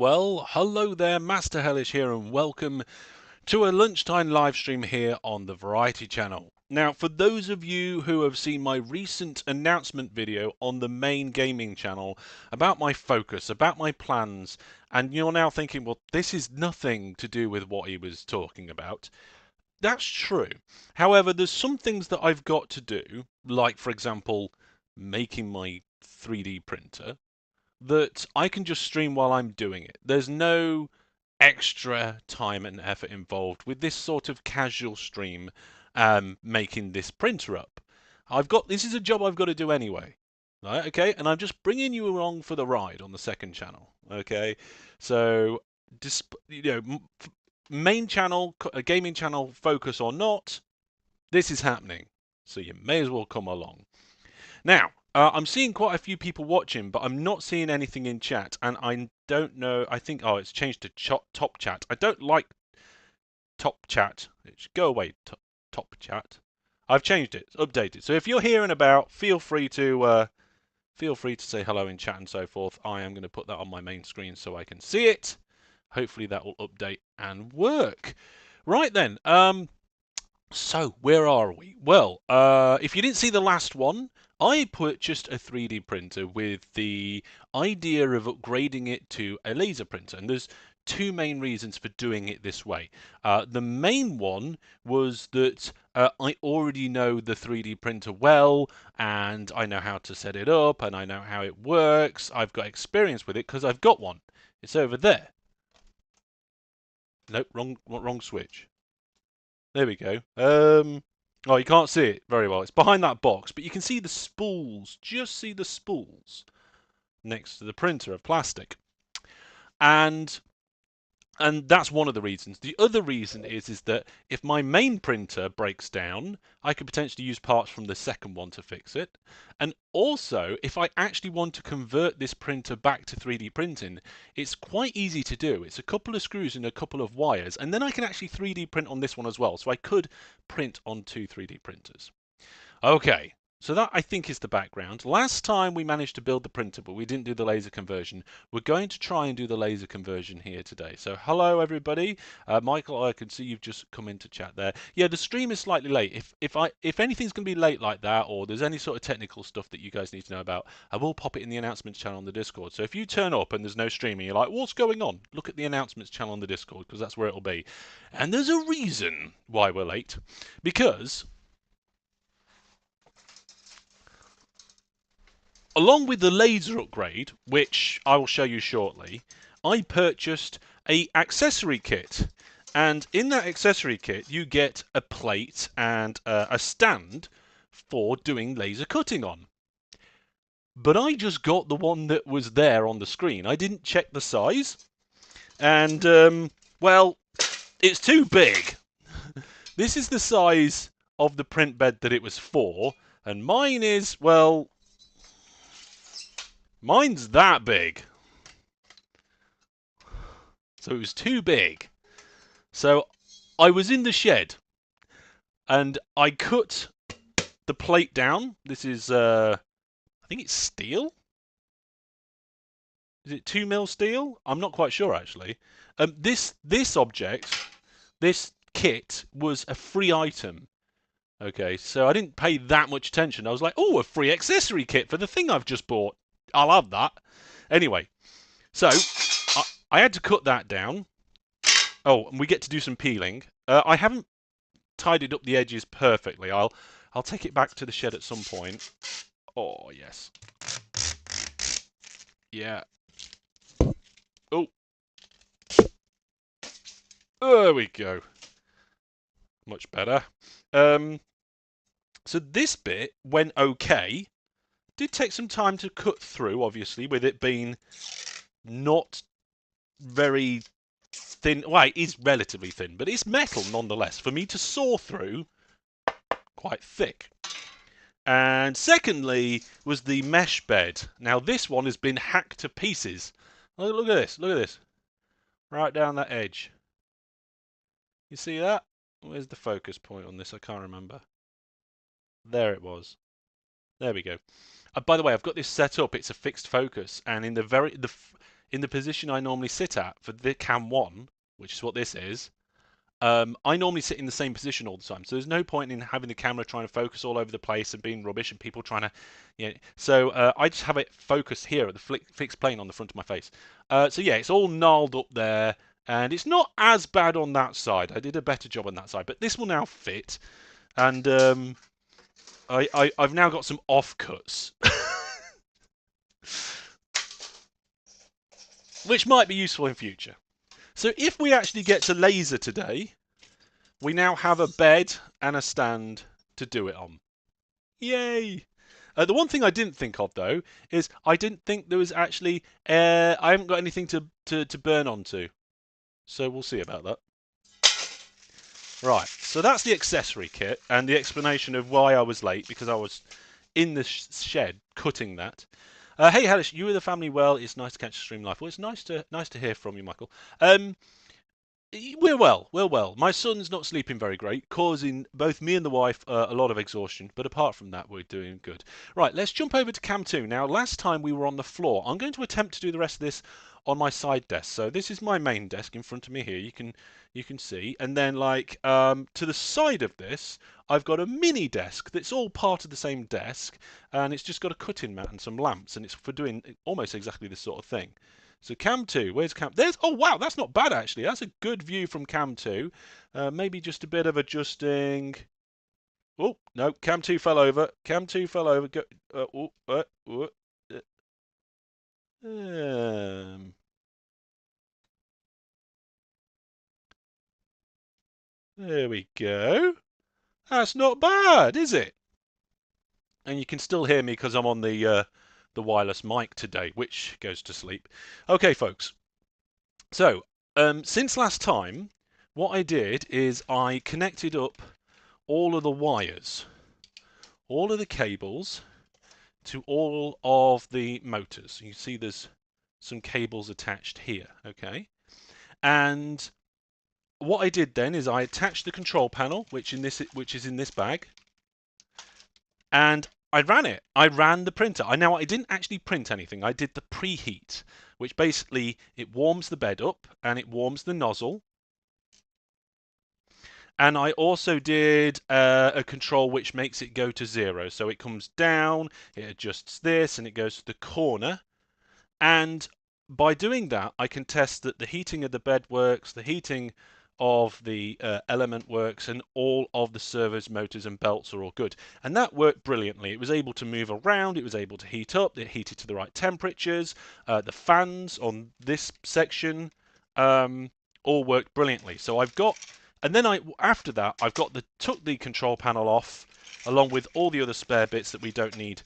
Well, hello there, Master Hellish here, and welcome to a lunchtime live stream here on the Variety Channel. Now, for those of you who have seen my recent announcement video on the main gaming channel about my focus, about my plans, and you're now thinking, well, this is nothing to do with what he was talking about. That's true. However, there's some things that I've got to do, like, for example, making my 3D printer, that I can just stream while I'm doing it. There's no extra time and effort involved with this sort of casual stream making this printer up. This is a job I've got to do anyway. Right, okay, and I'm just bringing you along for the ride on the second channel. Okay, so main channel, a gaming channel, focus or not, this is happening. So you may as well come along. Now, I'm seeing quite a few people watching, but I'm not seeing anything in chat, and I don't know. I think, oh, it's changed to top chat. I don't like top chat. It should go away, top chat. I've changed it, updated. So if you're here and about, feel free to say hello in chat and so forth. I am going to put that on my main screen so I can see it. Hopefully that will update and work. Right then. So where are we? Well, if you didn't see the last one, I purchased a 3D printer with the idea of upgrading it to a laser printer, and there's two main reasons for doing it this way. The main one was that I already know the 3D printer well, and I know how to set it up, and I know how it works. I've got experience with it because I've got one. It's over there. Nope, wrong switch. There we go. Oh, you can't see it very well. It's behind that box, but you can see the spools. Just see the spools next to the printer of plastic. And that's one of the reasons. The other reason is that if my main printer breaks down, I could potentially use parts from the second one to fix it. And also, if I actually want to convert this printer back to 3D printing, it's quite easy to do. It's a couple of screws and a couple of wires, and then I can actually 3D print on this one as well. So I could print on two 3D printers. Okay, so that I think is the background. Last time we managed to build the printer, but we didn't do the laser conversion. We're going to try and do the laser conversion here today. So hello everybody. Michael, I can see you've just come into chat there. Yeah, the stream is slightly late. If anything's going to be late like that, or there's any sort of technical stuff that you guys need to know about, I will pop it in the announcements channel on the Discord. So if you turn up and there's no streaming, you're like, what's going on? Look at the announcements channel on the Discord, because that's where it'll be. And there's a reason why we're late. Because along with the laser upgrade, which I will show you shortly, I purchased a accessory kit. And in that accessory kit, you get a plate and a stand for doing laser cutting on. But I just got the one that was there on the screen. I didn't check the size. And, well, it's too big. This is the size of the print bed that it was for. And mine is, well, mine's that big. So it was too big. So I was in the shed and I cut the plate down. This is, I think it's steel. Is it 2mm steel? I'm not quite sure actually. This object, this kit was a free item. Okay, so I didn't pay that much attention. I was like, oh, a free accessory kit for the thing I've just bought. I'll have that. Anyway, so I had to cut that down. Oh, and we get to do some peeling. I haven't tidied up the edges perfectly. I'll take it back to the shed at some point. Oh, yes. Yeah. Oh. There we go. Much better. So this bit went okay. Did take some time to cut through, obviously, with it being not very thin. Well, it is relatively thin, but it's metal nonetheless. For me to saw through, quite thick. And secondly was the mesh bed. Now this one has been hacked to pieces. Look at this, look at this. Right down that edge. You see that? Where's the focus point on this? I can't remember. There it was. There we go. By the way, I've got this set up. It's a fixed focus, and in the in the position I normally sit at for the Cam 1, which is what this is, I normally sit in the same position all the time. So there's no point in having the camera trying to focus all over the place and being rubbish and people trying to, So I just have it focused here at the fixed plane on the front of my face. So yeah, it's all gnarled up there. And it's not as bad on that side. I did a better job on that side. But this will now fit. And I've now got some offcuts. Which might be useful in future. So if we actually get to laser today, we now have a bed and a stand to do it on. Yay! The one thing I didn't think of, though, is I didn't think there was actually... I haven't got anything to burn onto. So we'll see about that. Right, so that's the accessory kit and the explanation of why I was late, because I was in the shed cutting that. Hey, Hellish, you and the family well? It's nice to catch a stream live. Well, it's nice to hear from you, Michael. We're well. My son's not sleeping very great, causing both me and the wife a lot of exhaustion. But apart from that, we're doing good. Right, let's jump over to Cam 2. Now, last time we were on the floor. I'm going to attempt to do the rest of this on my side desk. So this is my main desk in front of me here. You can see. And then, like, to the side of this, I've got a mini desk that's all part of the same desk. And it's just got a cutting mat and some lamps. And it's for doing almost exactly this sort of thing. So Cam 2, where's Cam? There's, oh wow, that's not bad actually. That's a good view from Cam 2. Maybe just a bit of adjusting. Oh, no, Cam 2 fell over. Cam 2 fell over. Go, there we go. That's not bad, is it? And you can still hear me because I'm on the wireless mic today, which goes to sleep. Okay, folks. So, since last time, what I did is I connected up all of the wires, all of the cables to all of the motors. You see there's some cables attached here, okay? And what I did then is I attached the control panel, which is in this bag, and I ran it. I ran the printer. Now I didn't actually print anything. I did the preheat, which basically it warms the bed up and it warms the nozzle. And I also did a control which makes it go to 0. So it comes down, it adjusts this, and it goes to the corner. And by doing that, I can test that the heating of the bed works, the heating of the element works, and all of the servos, motors, and belts are all good. And that worked brilliantly. It was able to move around, it was able to heat up, it heated to the right temperatures. The fans on this section all worked brilliantly. So I've got... And then after that, I've took the control panel off, along with all the other spare bits that we don't need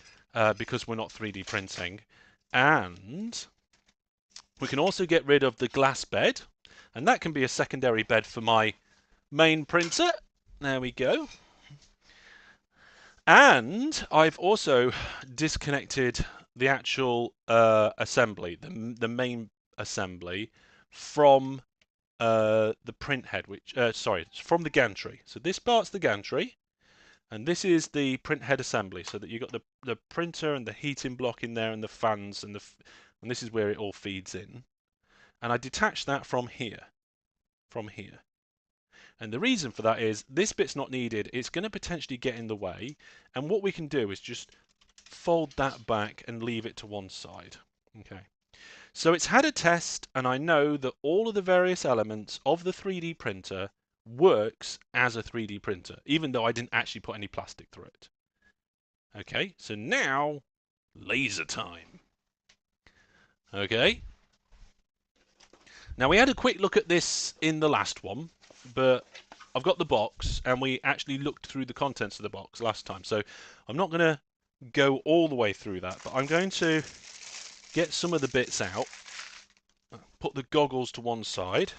because we're not 3D printing. And we can also get rid of the glass bed, and that can be a secondary bed for my main printer. There we go. And I've also disconnected the actual assembly, the main assembly, from the print head, from the gantry. So this part's the gantry, and this is the print head assembly. So that you've got the printer and the heating block in there, and the fans, and this is where it all feeds in. And I detached that from here. And the reason for that is this bit's not needed. It's going to potentially get in the way, and what we can do is just fold that back and leave it to one side. Okay. So it's had a test, and I know that all of the various elements of the 3D printer works as a 3D printer, even though I didn't actually put any plastic through it. Okay, so now, laser time. Okay. Now we had a quick look at this in the last one, but I've got the box, and we actually looked through the contents of the box last time, so I'm not going to go all the way through that, but I'm going to get some of the bits out, put the goggles to one side,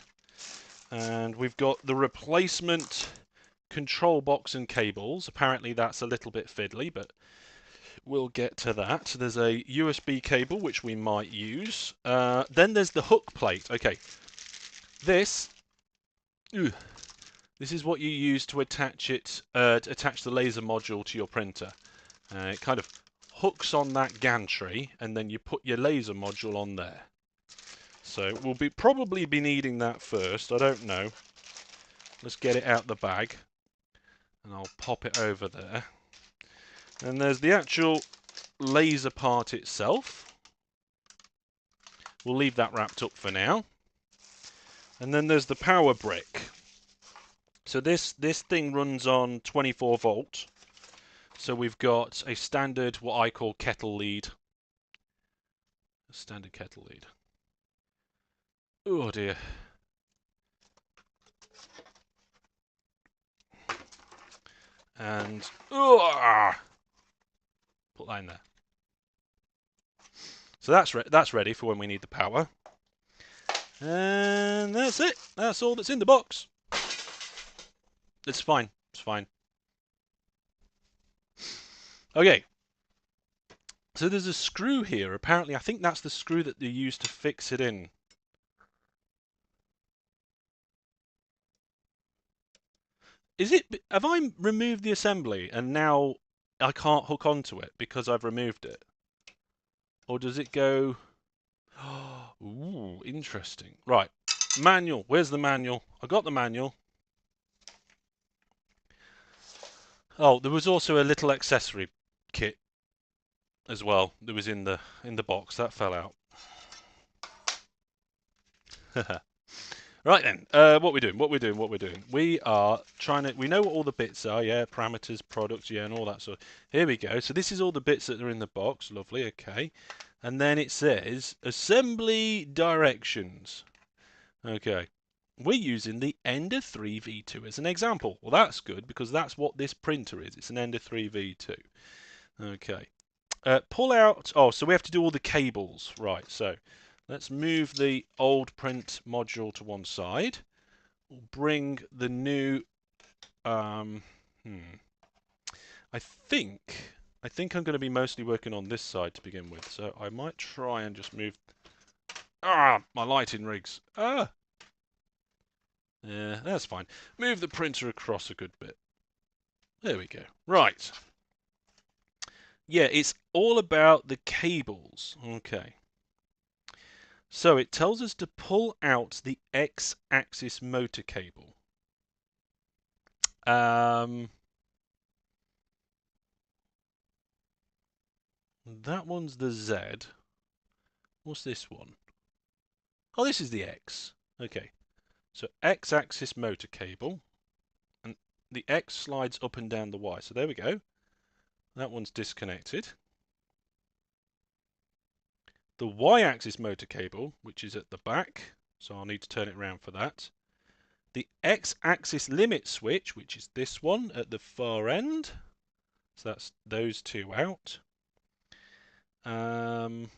and we've got the replacement control box and cables. Apparently that's a little bit fiddly, but we'll get to that. There's a USB cable which we might use. Then there's the hook plate. Okay, this is what you use to attach the laser module to your printer. It kind of hooks on that gantry, and then you put your laser module on there. So we'll probably be needing that first. I don't know. Let's get it out the bag. And I'll pop it over there. And there's the actual laser part itself. We'll leave that wrapped up for now. And then there's the power brick. So this thing runs on 24 volt. So we've got a standard, what I call kettle lead. A standard kettle lead. Oh dear. And put that in there. So that's ready for when we need the power. And that's it. That's all that's in the box. It's fine. It's fine. Okay. So there's a screw here. Apparently, I think that's the screw that they used to fix it in. Is it? Have I removed the assembly and now I can't hook onto it because I've removed it? Or does it go... Ooh, interesting. Right. Manual. Where's the manual? I got the manual. Oh, there was also a little accessory kit as well that was in the box. That fell out. Right then, what we're doing? We are trying to. We know what all the bits are. Yeah, parameters, products, yeah, and all that sort. Here we go. So this is all the bits that are in the box. Lovely. Okay, and then it says assembly directions. Okay, we're using the Ender 3 V2 as an example. Well, that's good because that's what this printer is. It's an Ender 3 V2. Okay. Pull out. Oh, so we have to do all the cables, right? So let's move the old print module to one side. We'll bring the new. I think I'm going to be mostly working on this side to begin with. So I might try and just move. My lighting rigs. Yeah, that's fine. Move the printer across a good bit. There we go. Right. Yeah, it's all about the cables. Okay. So it tells us to pull out the X-axis motor cable. That one's the Z. What's this one? Oh, this is the X. Okay. So X-axis motor cable. And the X slides up and down the Y. So there we go. That one's disconnected. The Y-axis motor cable, which is at the back. So I'll need to turn it around for that. The X-axis limit switch, which is this one at the far end. So that's those two out. And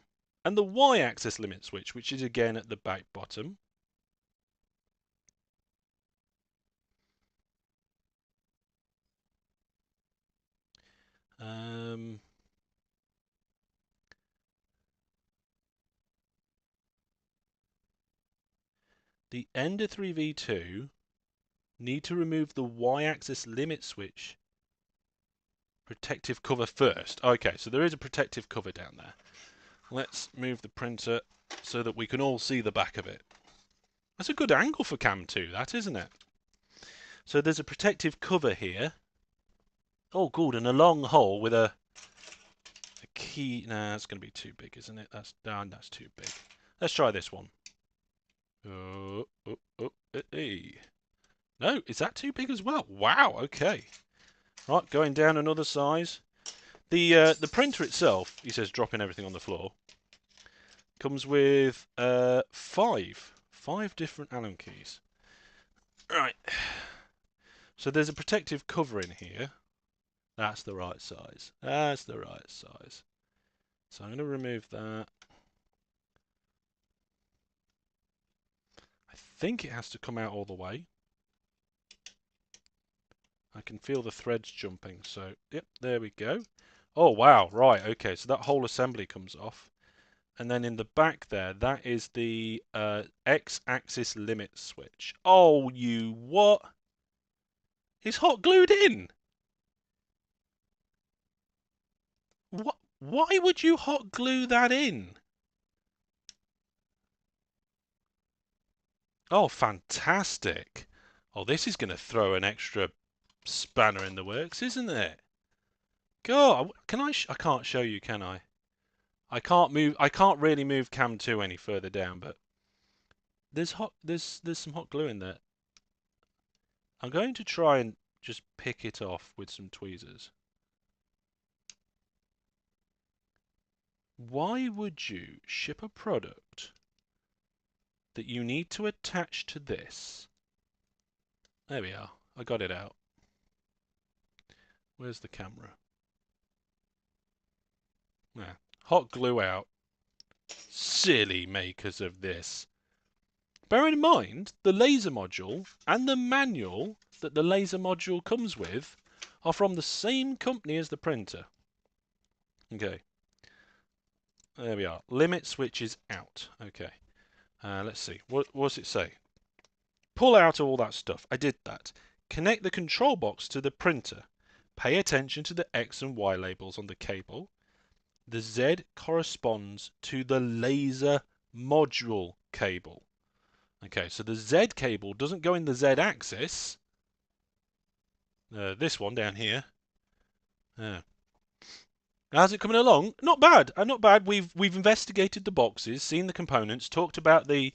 the Y-axis limit switch, which is again at the back bottom. The Ender 3v2 need to remove the Y-axis limit switch protective cover first. Okay, so there is a protective cover down there. Let's move the printer so that we can all see the back of it. That's a good angle for Cam 2, that, isn't it? So there's a protective cover here. Oh, good, and a long hole with a key. Nah, that's going to be too big, isn't it? That's too big. Let's try this one. Hey. No, is that too big as well? Wow, okay. Right, going down another size. The printer itself, he says, dropping everything on the floor, comes with five different Allen keys. Right. So there's a protective cover in here. That's the right size. That's the right size. So I'm going to remove that. I think it has to come out all the way. I can feel the threads jumping. So, yep, there we go. Oh, wow. Right, okay. So that whole assembly comes off. And then in the back there, that is the X-axis limit switch. Oh, you what? It's hot glued in. What? Why would you hot glue that in? Oh, fantastic. Oh, this is going to throw an extra spanner in the works, isn't it? God, can I can't show you, can I? I can't move. I can't really move cam 2 any further down, but there's some hot glue in there. I'm going to try and just pick it off with some tweezers. Why would you ship a product that you need to attach to this? There we are. I got it out. Where's the camera? Yeah. Hot glue out. Silly makers of this. Bear in mind, the laser module and the manual that the laser module comes with are from the same company as the printer. Okay. There we are. Limit switch is out. Okay. Let's see. What does it say? Pull out all that stuff. I did that. Connect the control box to the printer. Pay attention to the X and Y labels on the cable. The Z corresponds to the laser module cable. Okay, so the Z cable doesn't go in the Z axis. This one down here. How's it coming along? Not bad. Not bad. We've investigated the boxes, seen the components, talked about the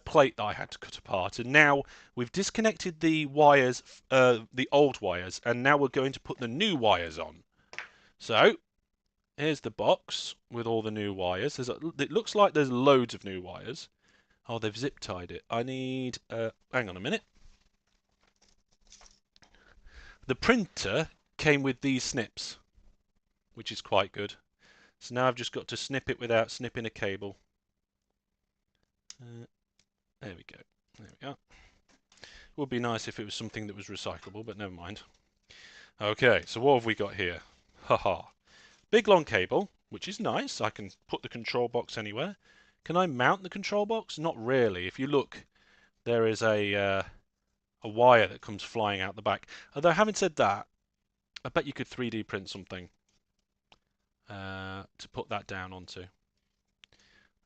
plate that I had to cut apart, and now we've disconnected the wires, the old wires, and now we're going to put the new wires on. So here's the box with all the new wires. It looks like there's loads of new wires. Oh, they've zip tied it. I need. Hang on a minute. The printer came with these snips, which is quite good. So now I've just got to snip it without snipping a cable. There we go. There we go. Would be nice if it was something that was recyclable, but never mind. Okay, so what have we got here? Haha. Big long cable, which is nice. I can put the control box anywhere. Can I mount the control box? Not really. If you look, there is a wire that comes flying out the back. Although, having said that, I bet you could 3D print something to put that down onto.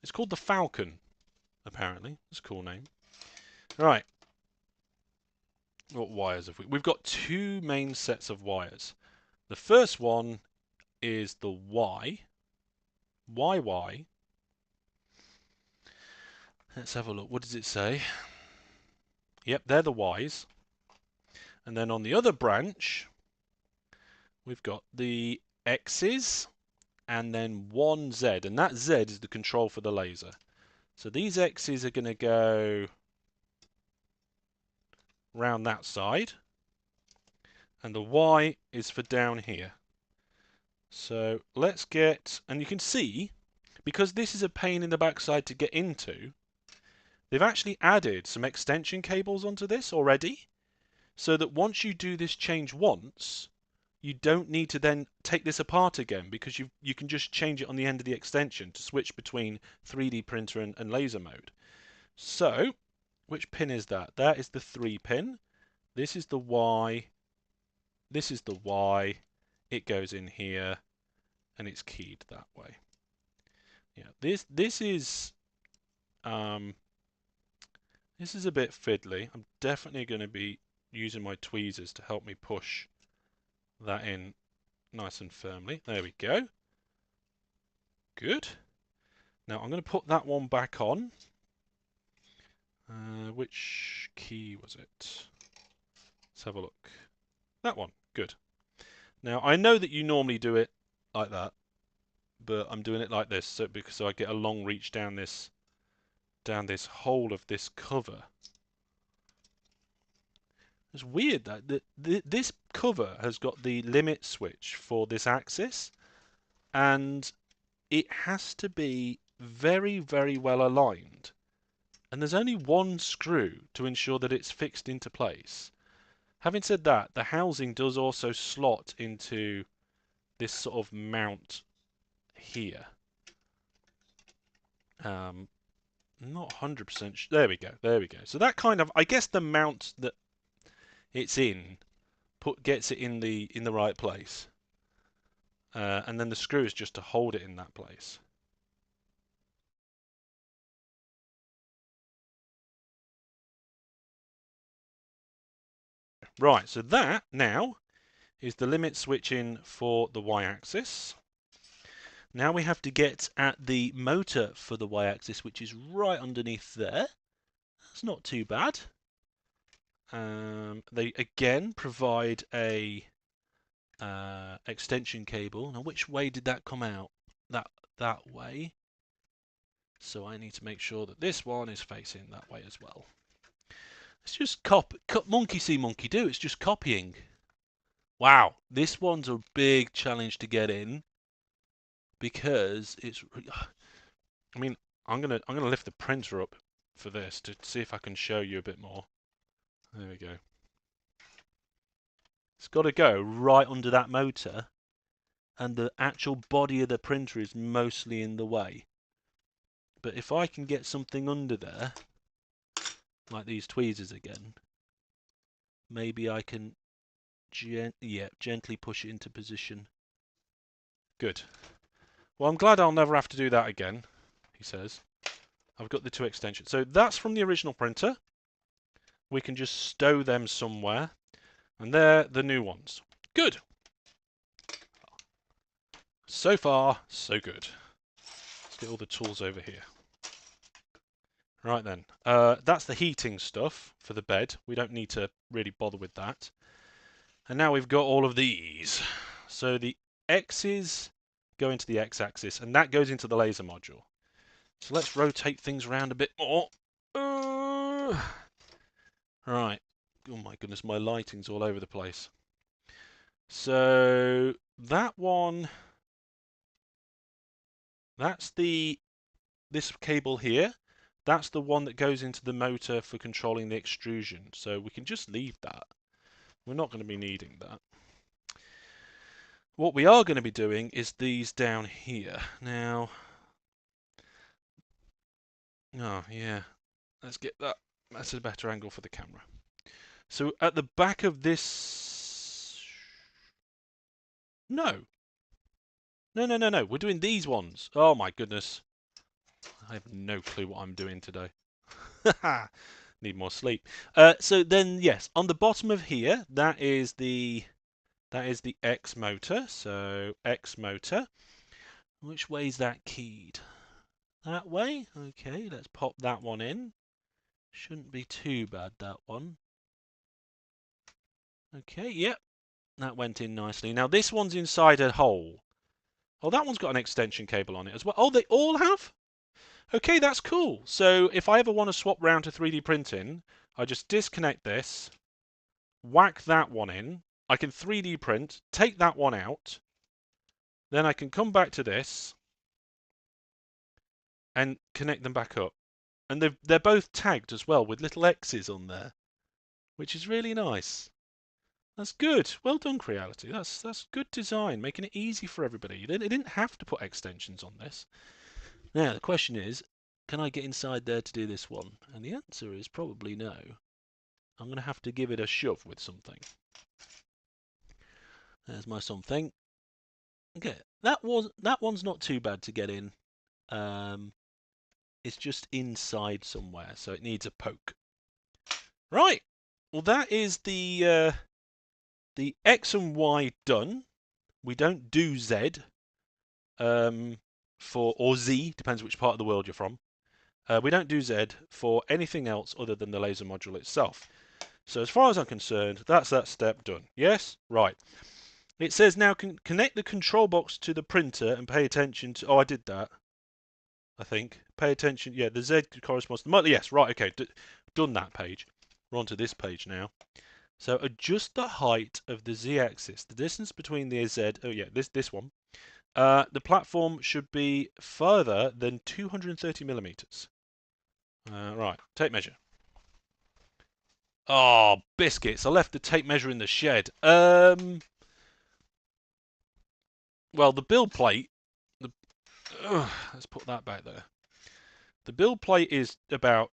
It's called the Falcon, apparently. It's a cool name. Right. What wires have we? We've got two main sets of wires. The first one is the Y. YY. Let's have a look. What does it say? Yep, they're the Ys. And then on the other branch, we've got the X's and then one Z. And that Z is the control for the laser. So these X's are going to go round that side. And the Y is for down here. So let's get, and you can see, because this is a pain in the backside to get into, they've actually added some extension cables onto this already, so that once you do this change once, you don't need to then take this apart again, because you can just change it on the end of the extension to switch between 3D printer and laser mode. So, which pin is that? That is the 3 pin. This is the Y. This is the Y. It goes in here, and it's keyed that way. Yeah, this is this is a bit fiddly. I'm definitely going to be using my tweezers to help me push that in nice and firmly. There we go. Good. Now I'm going to put that one back on. Which key was it? Let's have a look. That one. Good. Now I know that you normally do it like that, but I'm doing it like this so I get a long reach down this hole of this cover. It's weird that this cover has got the limit switch for this axis, and it has to be very, very well aligned. And there's only one screw to ensure that it's fixed into place. Having said that, the housing does also slot into this sort of mount here. Not 100% there we go. There we go. So that kind of, I guess the mount that it's in gets it in the right place. And then the screw is just to hold it in that place. Right, so that now is the limit switching for the y-axis. Now we have to get at the motor for the y-axis, which is right underneath there. That's not too bad. They again provide a extension cable. Now, which way did that come out? That way. So I need to make sure that this one is facing that way as well. It's just monkey see, monkey do. It's just copying. Wow, this one's a big challenge to get in because it's. I mean, I'm gonna lift the printer up for this to see if I can show you a bit more. There we go. It's got to go right under that motor, and the actual body of the printer is mostly in the way. But if I can get something under there, like these tweezers again, maybe I can gently push it into position. Good. Well, I'm glad I'll never have to do that again, he says. I've got the two extensions. So that's from the original printer. We can just stow them somewhere. And they're the new ones. Good. So far, so good. Let's get all the tools over here. Right then. That's the heating stuff for the bed. We don't need to really bother with that. And now we've got all of these. So the X's go into the X-axis, and that goes into the laser module. So let's rotate things around a bit more. Right. Oh my goodness, my lighting's all over the place. So that one, that's this cable here. That's the one that goes into the motor for controlling the extrusion. So we can just leave that. We're not going to be needing that. What we are going to be doing is these down here. Now, oh yeah, let's get that. That's a better angle for the camera. So at the back of this, no, we're doing these ones. Oh my goodness, I have no clue what I'm doing today. Need more sleep. So then, yes, on the bottom of here, that is the X motor. So X motor. Which way is that keyed? That way? Okay, let's pop that one in. Shouldn't be too bad, that one. Okay, yep. That went in nicely. Now this one's inside a hole. Oh, that one's got an extension cable on it as well. Oh, they all have? Okay, that's cool. So if I ever want to swap round to 3D printing, I just disconnect this, whack that one in. I can 3D print, take that one out. Then I can come back to this and connect them back up. And they're both tagged as well with little X's on there, which is really nice. That's good. Well done, Creality. That's good design, making it easy for everybody. They didn't have to put extensions on this. Now, the question is, can I get inside there to do this one? And the answer is probably no. I'm going to have to give it a shove with something. There's my something. Okay, that one's not too bad to get in. It's just inside somewhere, so it needs a poke. Right. Well, that is the X and Y done. We don't do Z or Z, depends which part of the world you're from. We don't do Z for anything else other than the laser module itself. So as far as I'm concerned, that's that step done. Yes? Right. It says now connect the control box to the printer and pay attention to... Oh, I did that. I think. Pay attention. Yeah, the Z corresponds to the motor. Yes, right, okay. Done that page. We're on to this page now. So adjust the height of the Z-axis. The distance between the Z... Oh, yeah, this one. The platform should be further than 230 millimeters. Right, tape measure. Oh, biscuits. I left the tape measure in the shed. Well, the build plate... let's put that back there. The build plate is about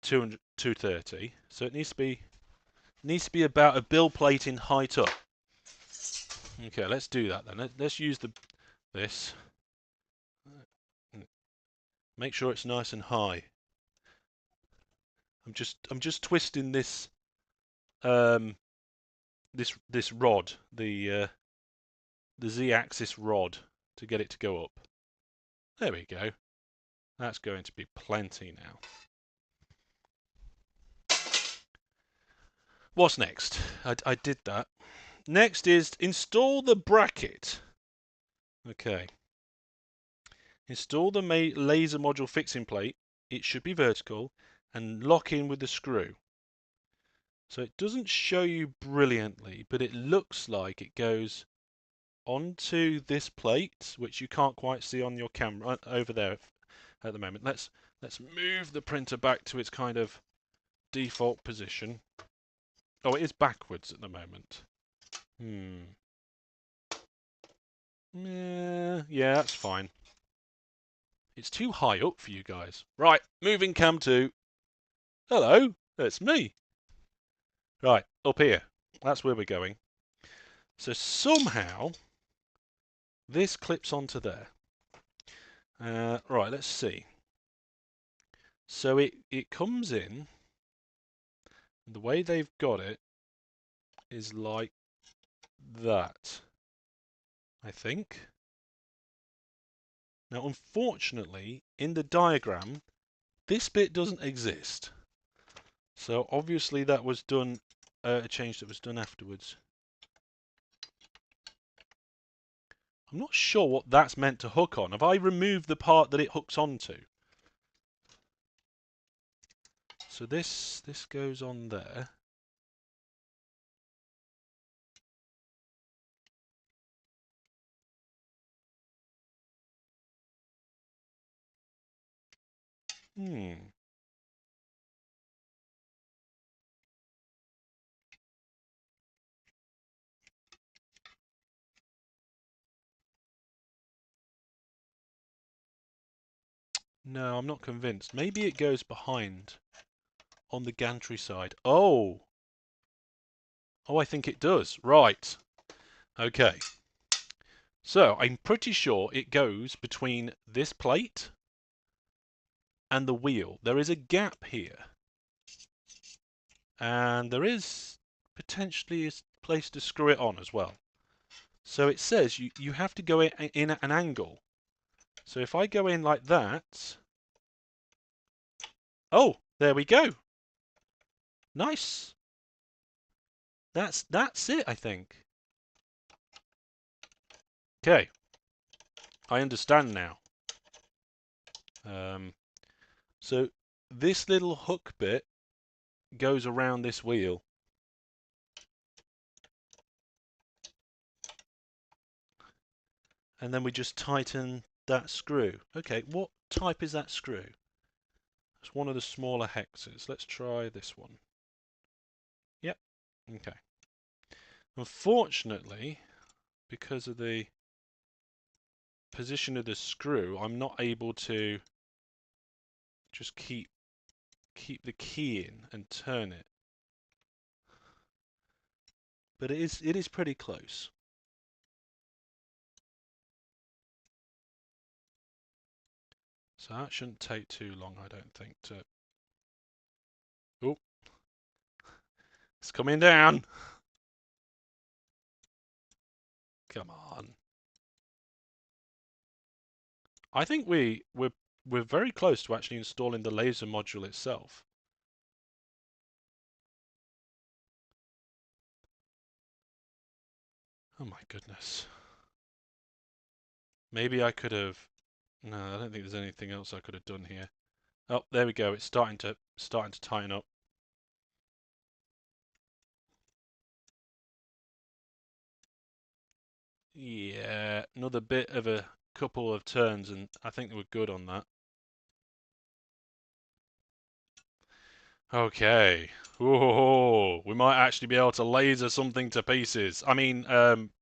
230, so it needs to be about a build plate in height up. Okay, let's do that then. Let's use this. Make sure it's nice and high. I'm just twisting this this rod, the Z-axis rod, to get it to go up. There we go. That's going to be plenty now. What's next? I did that. Next is install the bracket. Okay. Install the laser module fixing plate. It should be vertical and lock in with the screw. So it doesn't show you brilliantly, but it looks like it goes onto this plate, which you can't quite see on your camera over there at the moment. Let's move the printer back to its kind of default position. Oh, it is backwards at the moment. Yeah, that's fine. It's too high up for you guys. Right, moving cam 2. Hello, that's me. Right, up here. That's where we're going. So somehow this clips onto there. Right, let's see. So it comes in. The way they've got it is like that, I think. Now, unfortunately, in the diagram, this bit doesn't exist. So obviously that was done, a change that was done afterwards. I'm not sure what that's meant to hook on. Have I removed the part that it hooks onto? So this goes on there. No, I'm not convinced. Maybe it goes behind on the gantry side. Oh! Oh, I think it does. Right. Okay. So, I'm pretty sure it goes between this plate and the wheel. There is a gap here. And there is potentially a place to screw it on as well. So it says you have to go in at an angle. So if I go in like that... Oh, there we go. Nice. That's it, I think. Okay. I understand now. So this little hook bit goes around this wheel. And then we just tighten that screw. Okay, what type is that screw? It's one of the smaller hexes. Let's try this one. Yep. Okay. Unfortunately, because of the position of the screw, I'm not able to just keep the key in and turn it. But it is pretty close. So that shouldn't take too long, I don't think, to... Oh. It's coming down. Come on. I think we're very close to actually installing the laser module itself. Oh my goodness. Maybe I could have... No, I don't think there's anything else I could have done here. Oh, there we go. It's starting to tighten up. Yeah, another bit of a couple of turns, and I think we're good on that. Okay. Whoa, we might actually be able to laser something to pieces. I mean,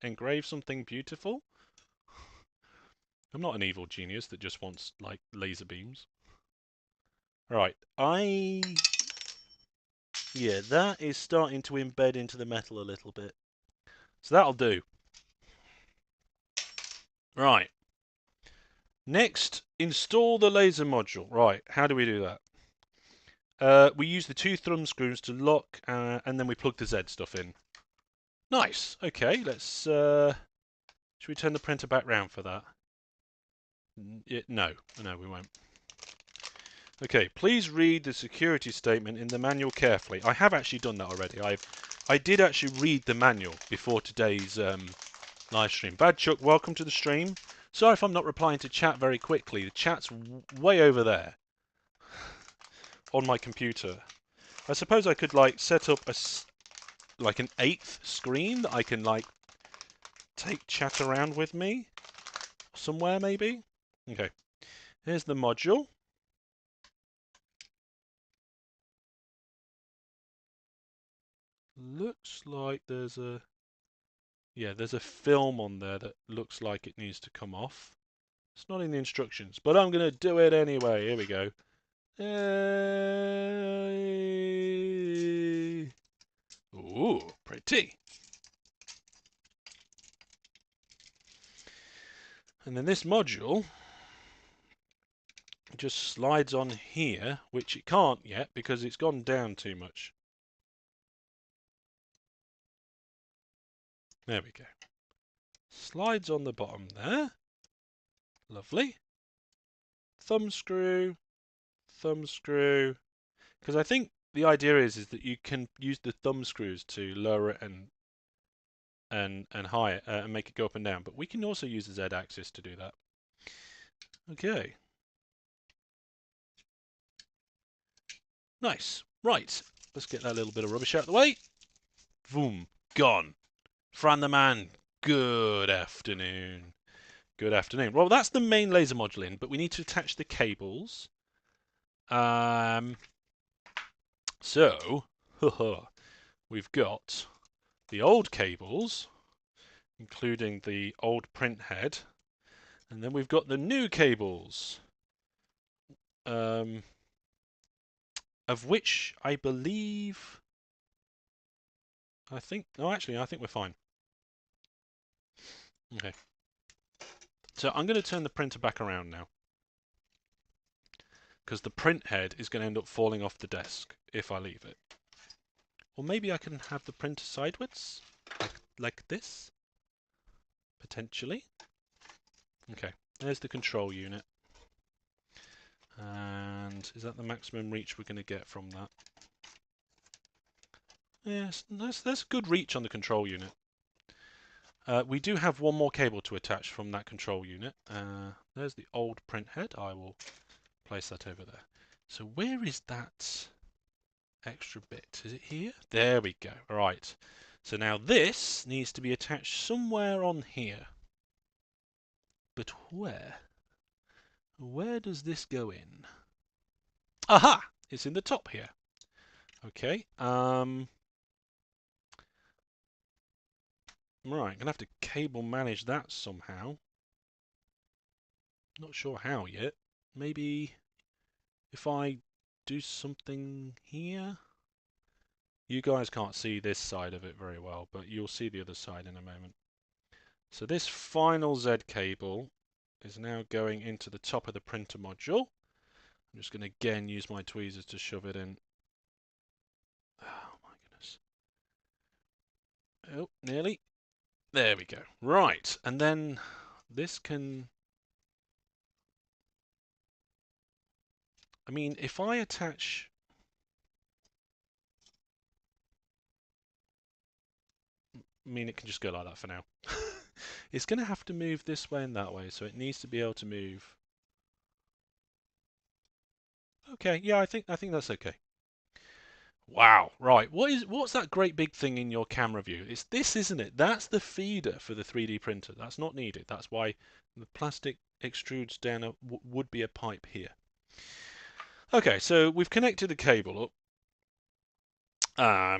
engrave something beautiful? I'm not an evil genius that just wants, like, laser beams. Right, yeah, that is starting to embed into the metal a little bit. So that'll do. Right. Next, install the laser module. Right, how do we do that? We use the two thumb screws to lock, and then we plug the Z stuff in. Nice. Okay, let's. Should we turn the printer back round for that? No, no, we won't. Okay, please read the security statement in the manual carefully. I have actually done that already. I did actually read the manual before today's live stream. Bad Chuck, welcome to the stream. Sorry if I'm not replying to chat very quickly. The chat's way over there on my computer. I suppose I could like set up like an 8th screen that I can like take chat around with me somewhere maybe. Okay, here's the module. Looks like there's a film on there that looks like it needs to come off. It's not in the instructions, but I'm going to do it anyway. Here we go. Ooh, pretty. And then this module just slides on here, which it can't yet because it's gone down too much. There we go. Slides on the bottom there. Lovely. Thumb screw, thumb screw. Because I think the idea is that you can use the thumb screws to lower it and high it and make it go up and down. But we can also use the Z-axis to do that. Okay. Nice. Right. Let's get that little bit of rubbish out of the way. Boom. Gone. Fran the man. Good afternoon. Good afternoon. Well, that's the main laser module in, but we need to attach the cables. So, we've got the old cables, including the old print head, and then we've got the new cables, of which I believe, I think we're fine. Okay. So I'm going to turn the printer back around now, because the print head is going to end up falling off the desk if I leave it. Or maybe I can have the printer sideways, like this, potentially. Okay, there's the control unit. And is that the maximum reach we're going to get from that? Yes, that's good reach on the control unit. We do have one more cable to attach from that control unit. There's the old print head. I will place that over there. So where is that extra bit? Is it here? There we go. All right. So now this needs to be attached somewhere on here. But where? Where does this go in? Aha! It's in the top here. Okay. Right, I'm gonna have to cable manage that somehow. Not sure how yet. Maybe if I do something here. You guys can't see this side of it very well, but you'll see the other side in a moment. So this final Z cable is now going into the top of the printer module. I'm just going to again use my tweezers to shove it in. Oh my goodness. Oh, nearly. There we go. Right, and then this can... I mean, if I attach... I mean, it can just go like that for now. It's going to have to move this way and that way, so it needs to be able to move. Okay, yeah, I think that's okay. Wow, right. What's that great big thing in your camera view? It's this, isn't it? That's the feeder for the 3D printer. That's not needed. That's why the plastic extrudes down would be a pipe here. Okay, so we've connected the cable up.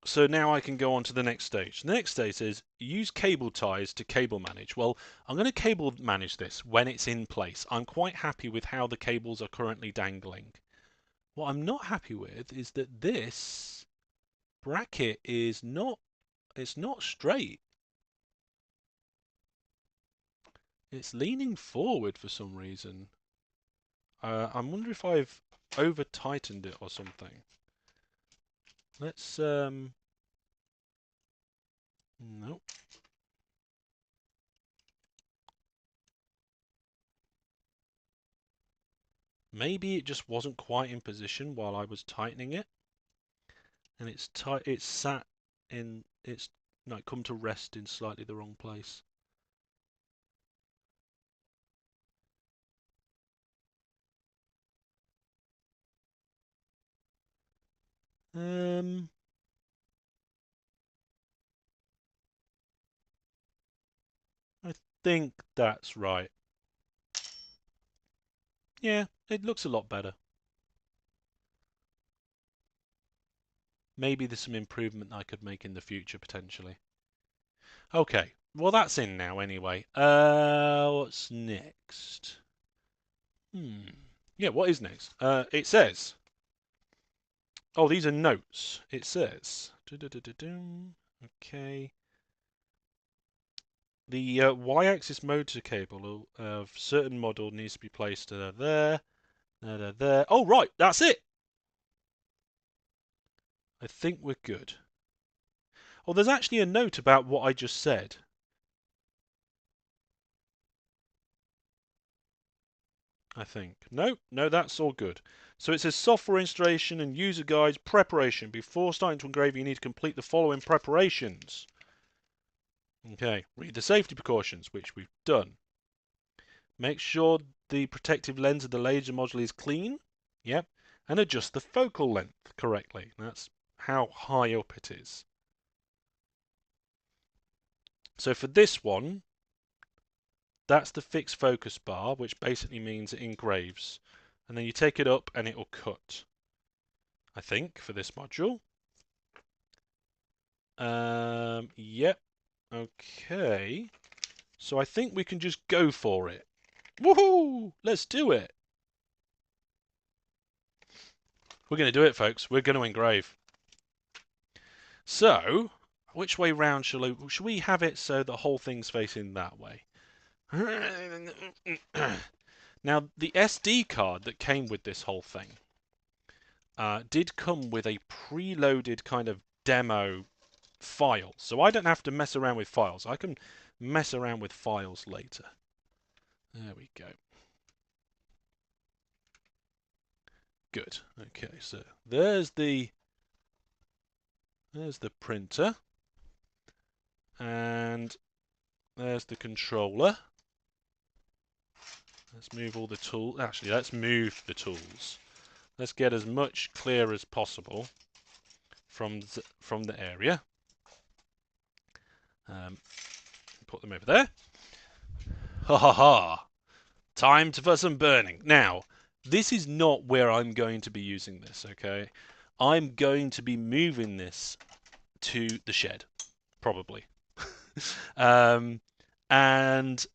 So now I can go on to the next stage. The next stage is use cable ties to cable manage. Well, I'm going to cable manage this when it's in place. I'm quite happy with how the cables are currently dangling. What I'm not happy with is that this bracket is not, it's not straight. It's leaning forward for some reason. I wonder if I've over tightened it or something. Let's Maybe it just wasn't quite in position while I was tightening it, and it's tight. It's sat in. It's like come to rest in slightly the wrong place. Um, I think that's right. Yeah, it looks a lot better. Maybe there's some improvement I could make in the future potentially. Okay, well that's in now anyway. What's next? Yeah, what is next? It says. Oh, these are notes. It says. Okay. The y-axis motor cable of certain model needs to be placed there. Oh, right, that's it. I think we're good. Oh, there's actually a note about what I just said. I think. No, that's all good. So it says software installation and user guides preparation. Before starting to engrave, you need to complete the following preparations. Okay, read the safety precautions, which we've done. Make sure the protective lens of the laser module is clean. Yep. And adjust the focal length correctly. That's how high up it is. So for this one, that's the fixed focus bar, which basically means it engraves. And then you take it up and it will cut. I think, for this module. Yep. Okay. So I think we can just go for it. Woohoo! Let's do it. We're going to do it, folks. We're going to engrave. So, which way round should we have it so the whole thing's facing that way? Now, the SD card that came with this whole thing did come with a preloaded kind of demo file. So I don't have to mess around with files. I can mess around with files later. There we go. Good. Okay, so there's the printer. And there's the controller. Let's move all the tools. Actually, let's move the tools. Let's get as much clear as possible from the area. Put them over there. Ha ha ha! Time for some burning. Now, this is not where I'm going to be using this, okay? I'm going to be moving this to the shed, probably. And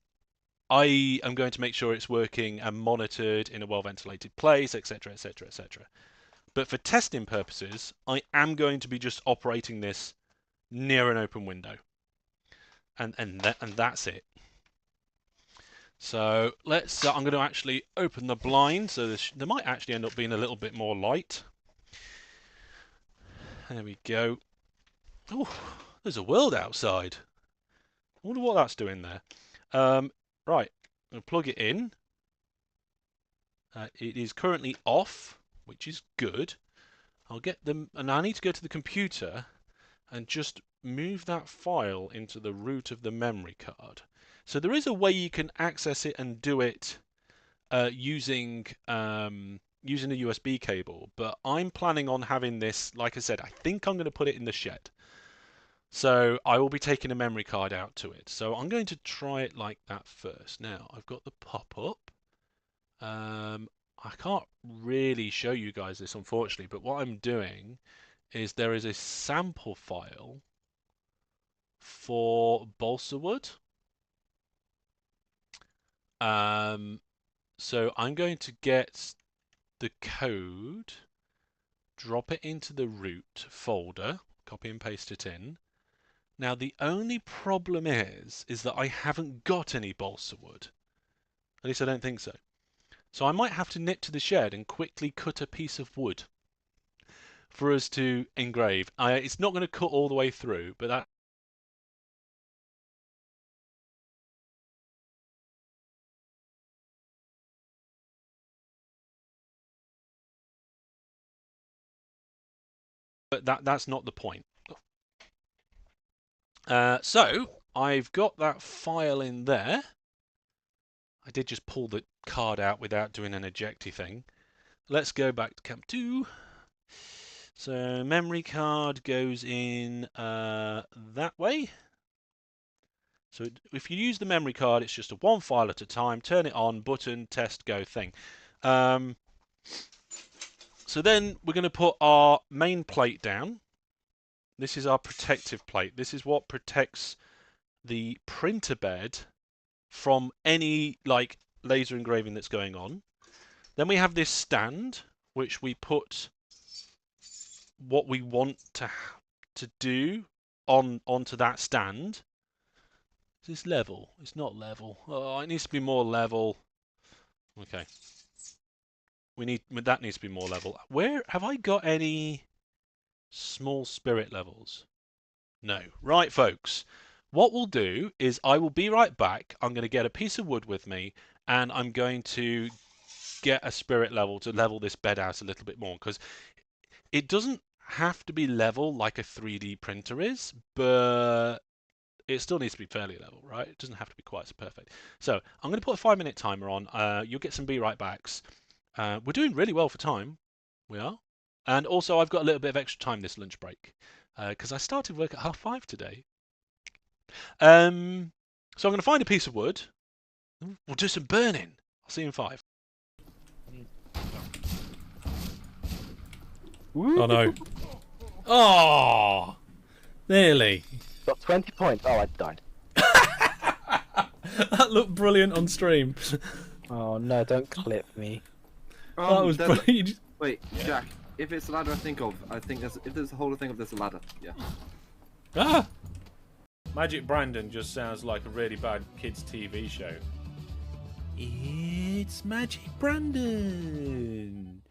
I am going to make sure it's working and monitored in a well-ventilated place, etc., etc., etc. But for testing purposes, I am going to be just operating this near an open window, and that's it. So let's. I'm going to actually open the blind, so there might actually end up being a little bit more light. There we go. Oh, there's a world outside. I wonder what that's doing there. Right, I'm going to plug it in. It is currently off, which is good. I'll get them, and I need to go to the computer and just move that file into the root of the memory card. So there is a way you can access it and do it using using a USB cable, but I'm planning on having this, like I said, I think I'm going to put it in the shed. So I will be taking a memory card out to it. So I'm going to try it like that first. Now, I've got the pop-up. I can't really show you guys this, unfortunately, but what I'm doing is there is a sample file for balsa wood. So I'm going to get the code, drop it into the root folder, copy and paste it in. Now the only problem is that I haven't got any balsa wood. At least I don't think so. So I might have to nip to the shed and quickly cut a piece of wood for us to engrave. It's not going to cut all the way through, but that but that's not the point. So I've got that file in there. I did just pull the card out without doing an ejecty thing. Let's go back to Camp 2. So memory card goes in that way. So if you use the memory card, it's just a one file at a time. Turn it on, button, test, go thing. So then we're going to put our main plate down. This is our protective plate. This is what protects the printer bed from any like laser engraving that's going on. Then we have this stand, which we put what we want to do onto that stand. Is this level? It's not level. Oh, it needs to be more level. Okay. That needs to be more level. Where have I got any small spirit levels? No. Right, folks. What we'll do is I will be right back. I'm going to get a piece of wood with me, and I'm going to get a spirit level to level this bed out a little bit more, because it doesn't have to be level like a 3D printer is, but it still needs to be fairly level, right? It doesn't have to be quite so perfect. So I'm going to put a 5-minute timer on. You'll get some be right backs. We're doing really well for time. We are. And also I've got a little bit of extra time this lunch break, because I started work at 5:30 today. So I'm going to find a piece of wood. We'll do some burning. I'll see you in 5. Oh no. Oh! Nearly. Got 20 points. Oh, I died. That looked brilliant on stream. Oh no, don't clip me. That was brilliant. Wait, Jack. If it's a ladder I think if there's a whole thing of there's a ladder. Yeah. Ah! Magic Brandon just sounds like a really bad kids' TV show. It's Magic Brandon.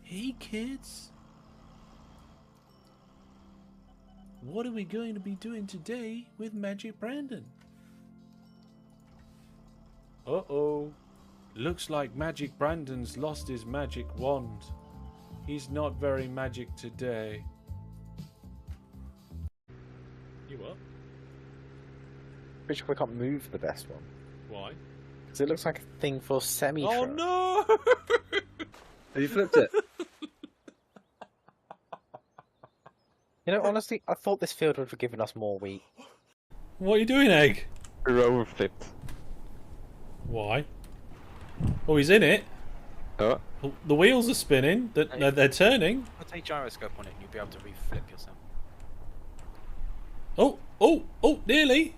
Hey kids. What are we going to be doing today with Magic Brandon? Uh-oh. Looks like Magic Brandon's lost his magic wand. He's not very magic today. You what? Pretty sure we can't move the best one. Why? Because it looks like a thing for semi-truck. Oh no! Have you flipped it? You know, honestly, I thought this field would have given us more wheat. What are you doing, Egg? Rover flipped. Why? Oh, he's in it. Oh. The wheels are spinning. They're turning. I'll take gyroscope on it and you'll be able to reflip yourself. Oh, nearly.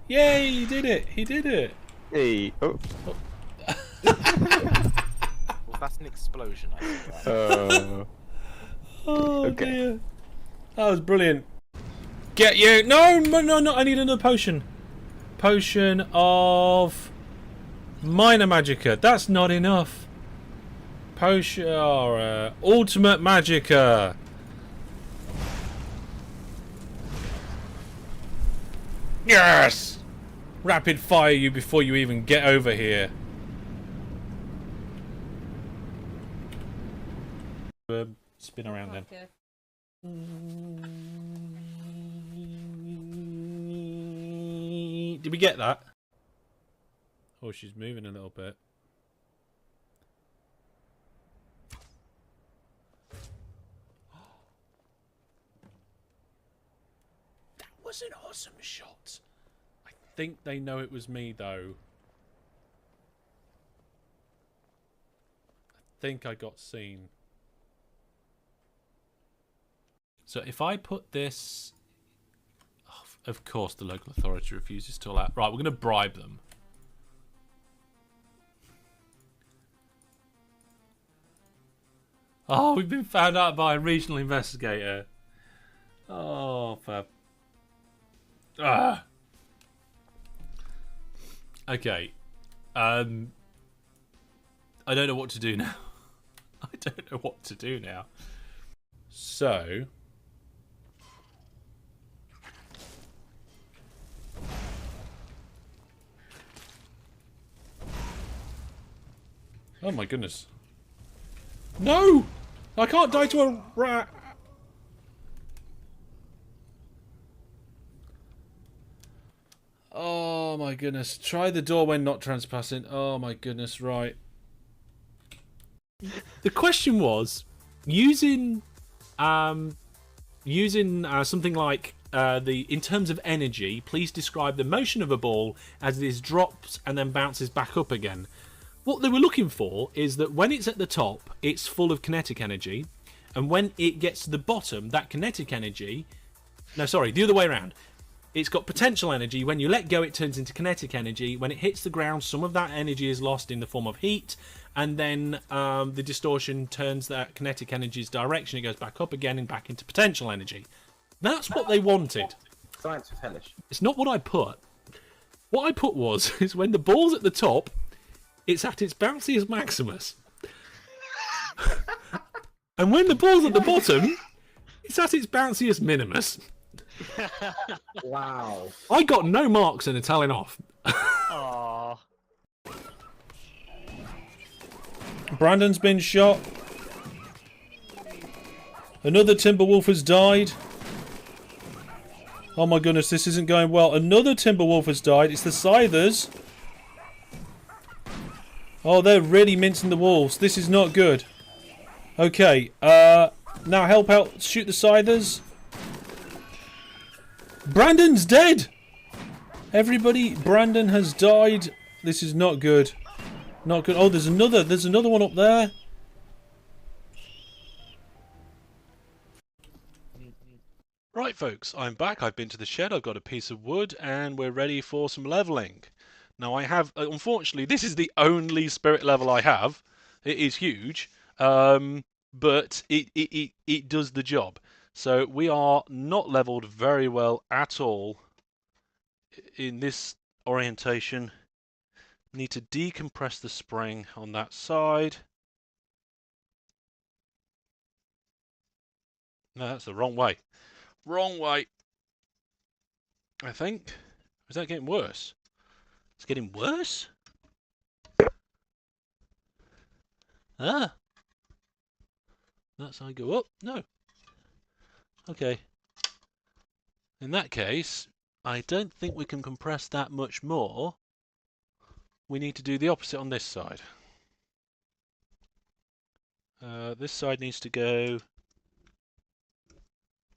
Yay, he did it. He did it. Hey. Oh. Well, that's an explosion, I think. Oh, Okay. dear. That was brilliant. Get you. No. I need another potion. Potion of minor magicka. That's not enough. Potion or ultimate magicka. Yes. Rapid fire you before you even get over here. Spin around then. Did we get that? Oh, she's moving a little bit. That was an awesome shot. I think they know it was me though. I think I got seen. So if I put this... Oh, of course the local authority refuses to allow... Right, we're going to bribe them. Oh, we've been found out by a regional investigator. Oh, fab. Ah. Okay. I don't know what to do now. I don't know what to do now. So... Oh my goodness. No! I can't die to a rat! Oh my goodness. Try the door when not trespassing. Oh my goodness, right. The question was, using something like in terms of energy, please describe the motion of a ball as it is drops and then bounces back up again. What they were looking for is that when it's at the top, it's full of kinetic energy, and when it gets to the bottom, that kinetic energy... No, sorry, the other way around. It's got potential energy. When you let go, it turns into kinetic energy. When it hits the ground, some of that energy is lost in the form of heat, and then the distortion turns that kinetic energy's direction. It goes back up again and back into potential energy. That's what they wanted. Science was hellish. It's not what I put. What I put was, is when the ball's at the top, it's at its bounciest maximus. And when the ball's at the bottom, it's at its bounciest minimus. Wow. I got no marks and a telling off. Aww. Brandon's been shot. Another Timberwolf has died. Oh my goodness, this isn't going well. Another Timberwolf has died. It's the Scythers. Oh, they're really mincing the wolves. This is not good. Okay, now help out shoot the Scythers. Brandon's dead! Everybody, Brandon has died. This is not good. Not good. Oh, there's another one up there. Right, folks, I'm back. I've been to the shed, I've got a piece of wood, and we're ready for some levelling. Now, I have, unfortunately, this is the only spirit level I have. It is huge, but it does the job. So we are not leveled very well at all in this orientation. Need to decompress the spring on that side. No, that's the wrong way. Wrong way. I think. Is that getting worse? It's getting worse? Ah. That's how I go up? No. Okay. In that case, I don't think we can compress that much more. We need to do the opposite on this side. This side needs to go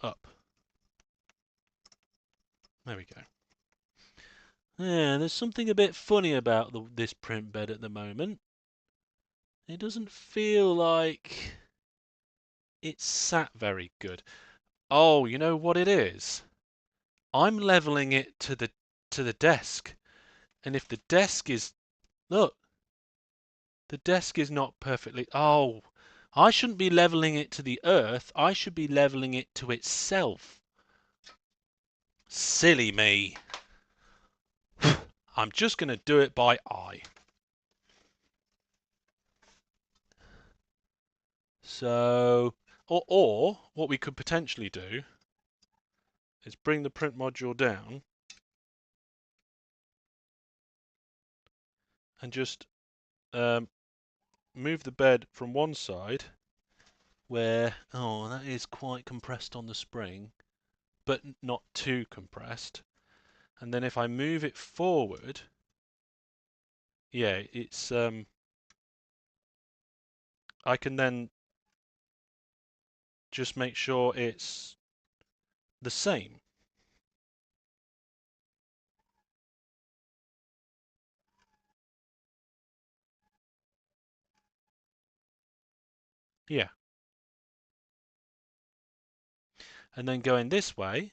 up. There we go. Yeah, there's something a bit funny about this print bed at the moment. It doesn't feel like it's sat very good. Oh, you know what it is? I'm leveling it to the desk. And if the desk is... Look. The desk is not perfectly... Oh, I shouldn't be leveling it to the earth. I should be leveling it to itself. Silly me. I'm just going to do it by eye. So, or what we could potentially do is bring the print module down and just move the bed from one side where, oh, that is quite compressed on the spring, but not too compressed. And then if I move it forward, yeah, it's I can then just make sure it's the same. Yeah. And then going this way,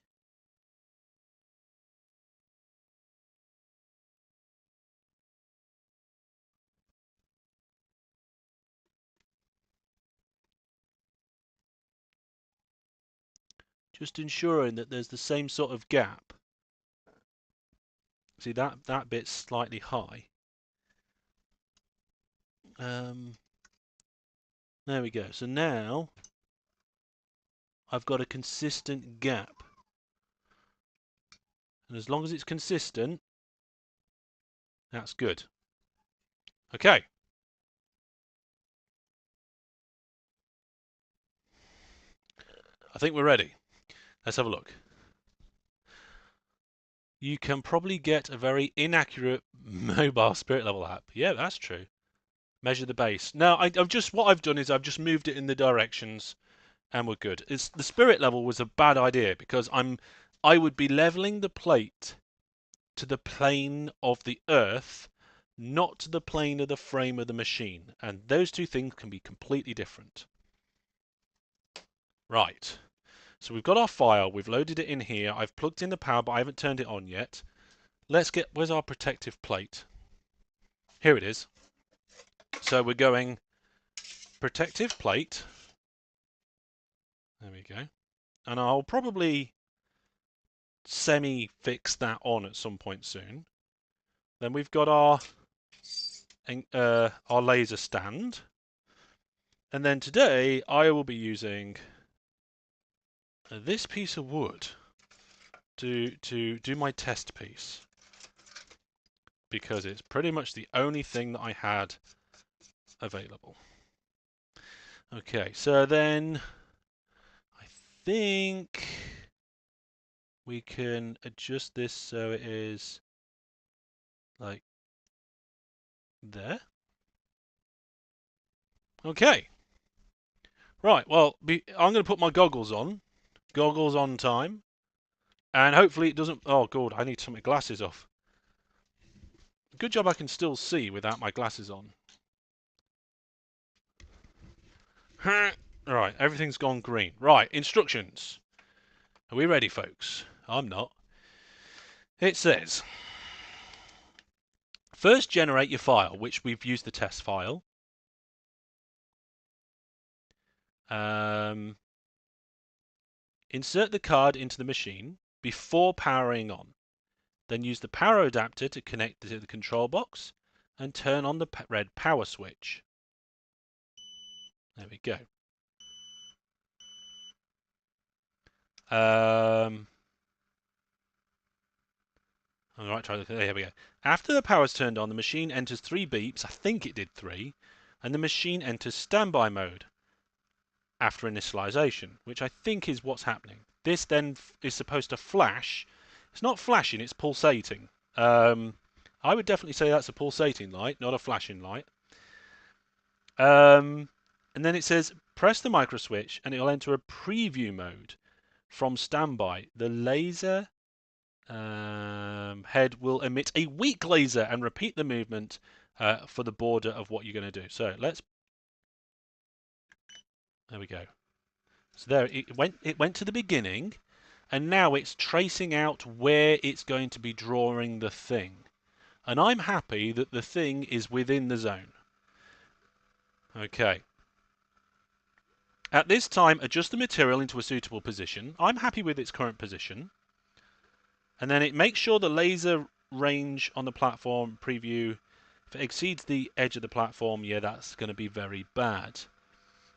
just ensuring that there's the same sort of gap. See, that bit's slightly high. There we go. So now I've got a consistent gap. And as long as it's consistent, that's good. Okay. think we're ready. Let's have a look. You can probably get a very inaccurate mobile spirit level app. Yeah, that's true. Measure the base. No, what I've done is I've just moved it in the directions, and we're good. The spirit level was a bad idea because I would be leveling the plate to the plane of the Earth, not to the plane of the frame of the machine, and those two things can be completely different. Right. So we've got our file, we've loaded it in here, I've plugged in the power, but I haven't turned it on yet. Where's our protective plate? Here it is. So we're going protective plate. There we go. And I'll probably semi-fix that on at some point soon. Then we've got our laser stand. And then today I will be using this piece of wood to do my test piece, because it's pretty much the only thing that I had available. Okay, so then I think we can adjust this so it is like there. Okay. Right, well, I'm going to put my goggles on. Goggles on time. And hopefully it doesn't... Oh, God, I need to take my glasses off. Good job I can still see without my glasses on. Right, everything's gone green. Right, instructions. Are we ready, folks? I'm not. It says, first generate your file, which we've used the test file. Insert the card into the machine before powering on. Then use the power adapter to connect to the control box and turn on the red power switch. There we go. Alright, there we go. After the power's turned on, the machine enters 3 beeps. I think it did 3. And the machine enters standby mode after initialization, which I think is what's happening. This then is supposed to flash. It's not flashing, it's pulsating. I would definitely say that's a pulsating light, not a flashing light. And then it says, press the micro switch and it will enter a preview mode from standby. The laser head will emit a weak laser and repeat the movement for the border of what you're going to do. So there we go. So there it went to the beginning, and now it's tracing out where it's going to be drawing the thing. And I'm happy that the thing is within the zone. Okay. At this time, adjust the material into a suitable position. I'm happy with its current position. And then it makes sure the laser range on the platform preview, if it exceeds the edge of the platform, yeah, that's going to be very bad.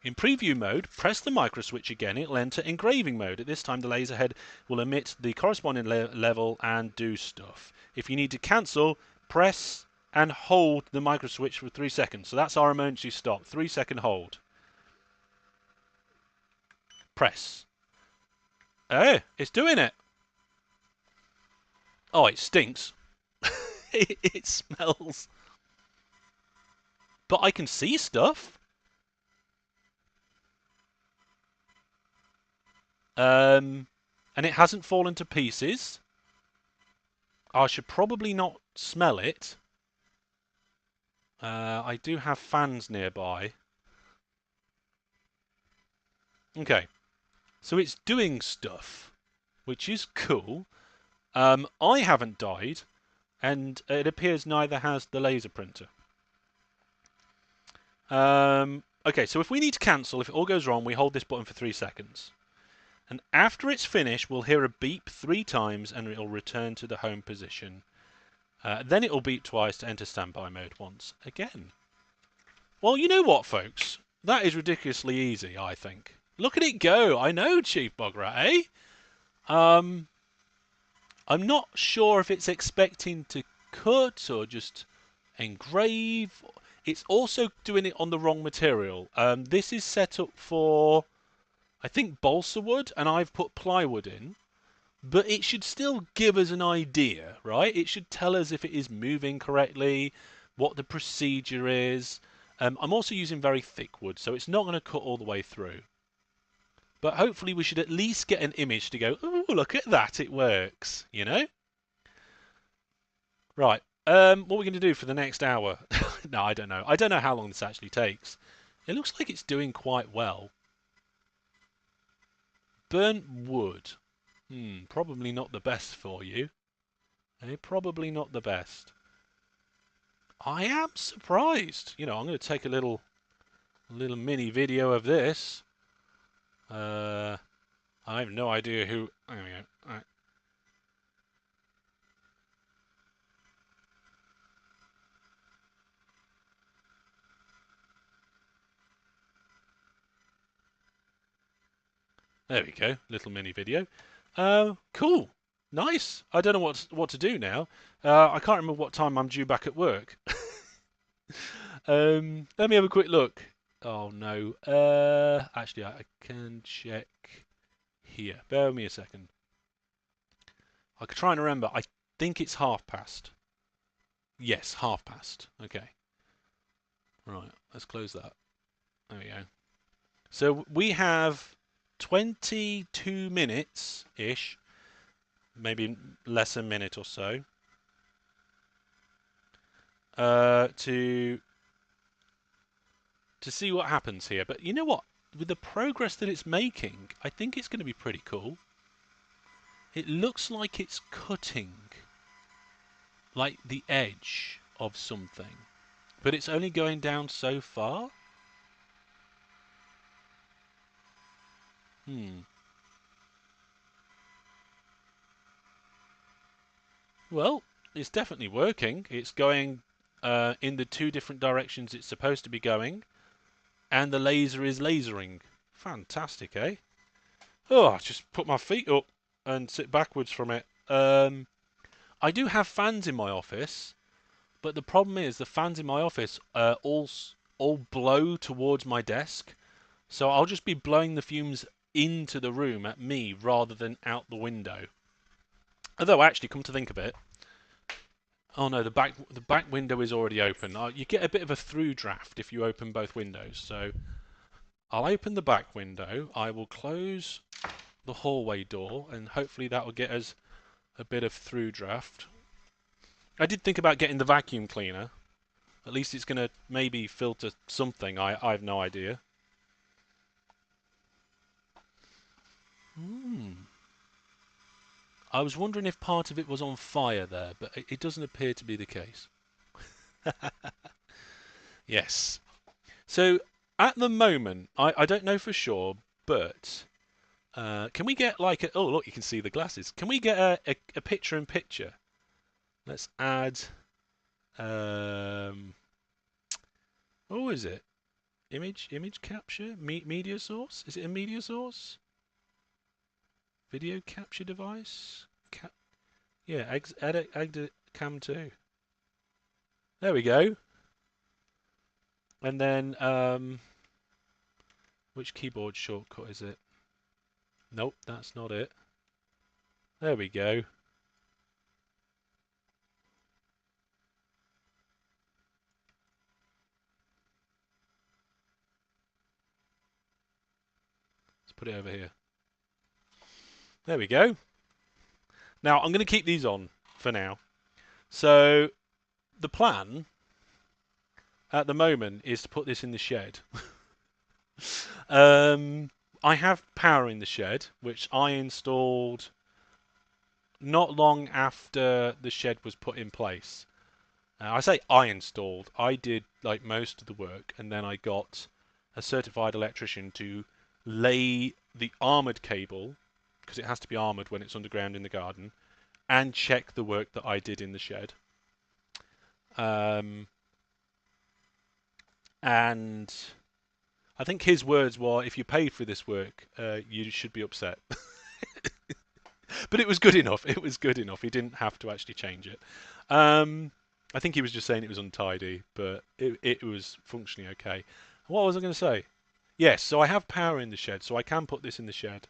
In preview mode, press the micro switch again. It'll enter engraving mode. At this time, the laser head will emit the corresponding level and do stuff. If you need to cancel, press and hold the micro switch for 3 seconds. So that's our emergency stop. 3-second hold. Press. Oh, it's doing it. Oh, it stinks. It smells. But I can see stuff. And it hasn't fallen to pieces. I should probably not smell it. I do have fans nearby. Okay. So it's doing stuff, which is cool. I haven't died, and it appears neither has the laser printer. Okay, so if we need to cancel, if it all goes wrong, we hold this button for 3 seconds. And after it's finished, we'll hear a beep 3 times and it'll return to the home position. Then it'll beep twice to enter standby mode once again. Well, you know what, folks? That is ridiculously easy, I think. Look at it go. I know, Chief Bograt, eh? I'm not sure if it's expecting to cut or just engrave. It's also doing it on the wrong material. This is set up for I think balsa wood, and I've put plywood in. But it should still give us an idea, right? It should tell us if it is moving correctly, what the procedure is. I'm also using very thick wood, so it's not going to cut all the way through. But hopefully we should at least get an image to go, oh, look at that, it works, you know? Right, what are we going to do for the next hour? No, I don't know. I don't know how long this actually takes. It looks like it's doing quite well. Burnt wood. Probably not the best for you. Probably not the best. I am surprised. You know, I'm going to take a little mini video of this. I have no idea who. There we go. All right. There we go. Little mini video. Cool. Nice. I don't know what to do now. I can't remember what time I'm due back at work. Let me have a quick look. Oh no. Actually, I can check here. Bear with me a second. I could try and remember. I think it's past. Yes, past. Okay. Right. Let's close that. There we go. So we have 22 minutes ish, maybe less a minute or so, to see what happens here. But you know what? With the progress that it's making, I think it's going to be pretty cool. It looks like it's cutting like the edge of something, but it's only going down so far. Well, it's definitely working. It's going in the two different directions it's supposed to be going, and the laser is lasering. Fantastic, eh? Oh, I just put my feet up and sit backwards from it. I do have fans in my office, but the problem is the fans in my office all blow towards my desk, so I'll just be blowing the fumes into the room at me rather than out the window. Although, actually, come to think of it, oh no, the back window is already open. You get a bit of a through draft if you open both windows. So I'll open the back window. I will close the hallway door, and hopefully that will get us a bit of through draft. I did think about getting the vacuum cleaner. At least it's going to maybe filter something. I have no idea. I was wondering if part of it was on fire there, but it doesn't appear to be the case. Yes. So, at the moment, I don't know for sure, but can we get like oh look, you can see the glasses. Can we get a picture-in-picture? Let's add... what is it? Image capture? Media source? Is it a media source? Video capture device? Yeah, add cam 2. There we go. And then, which keyboard shortcut is it? Nope, that's not it. There we go. Let's put it over here. There we go. Now, I'm going to keep these on for now. So, the plan at the moment is to put this in the shed. I have power in the shed, which I installed not long after the shed was put in place. I say I installed. I did like most of the work, and then I got a certified electrician to lay the armoured cable, because it has to be armoured when it's underground in the garden, and check the work that I did in the shed. And I think his words were, if you paid for this work, you should be upset. But it was good enough. It was good enough. He didn't have to actually change it. I think he was just saying it was untidy, but it was functionally okay. What was I going to say? Yes, so I have power in the shed, so I can put this in the shed.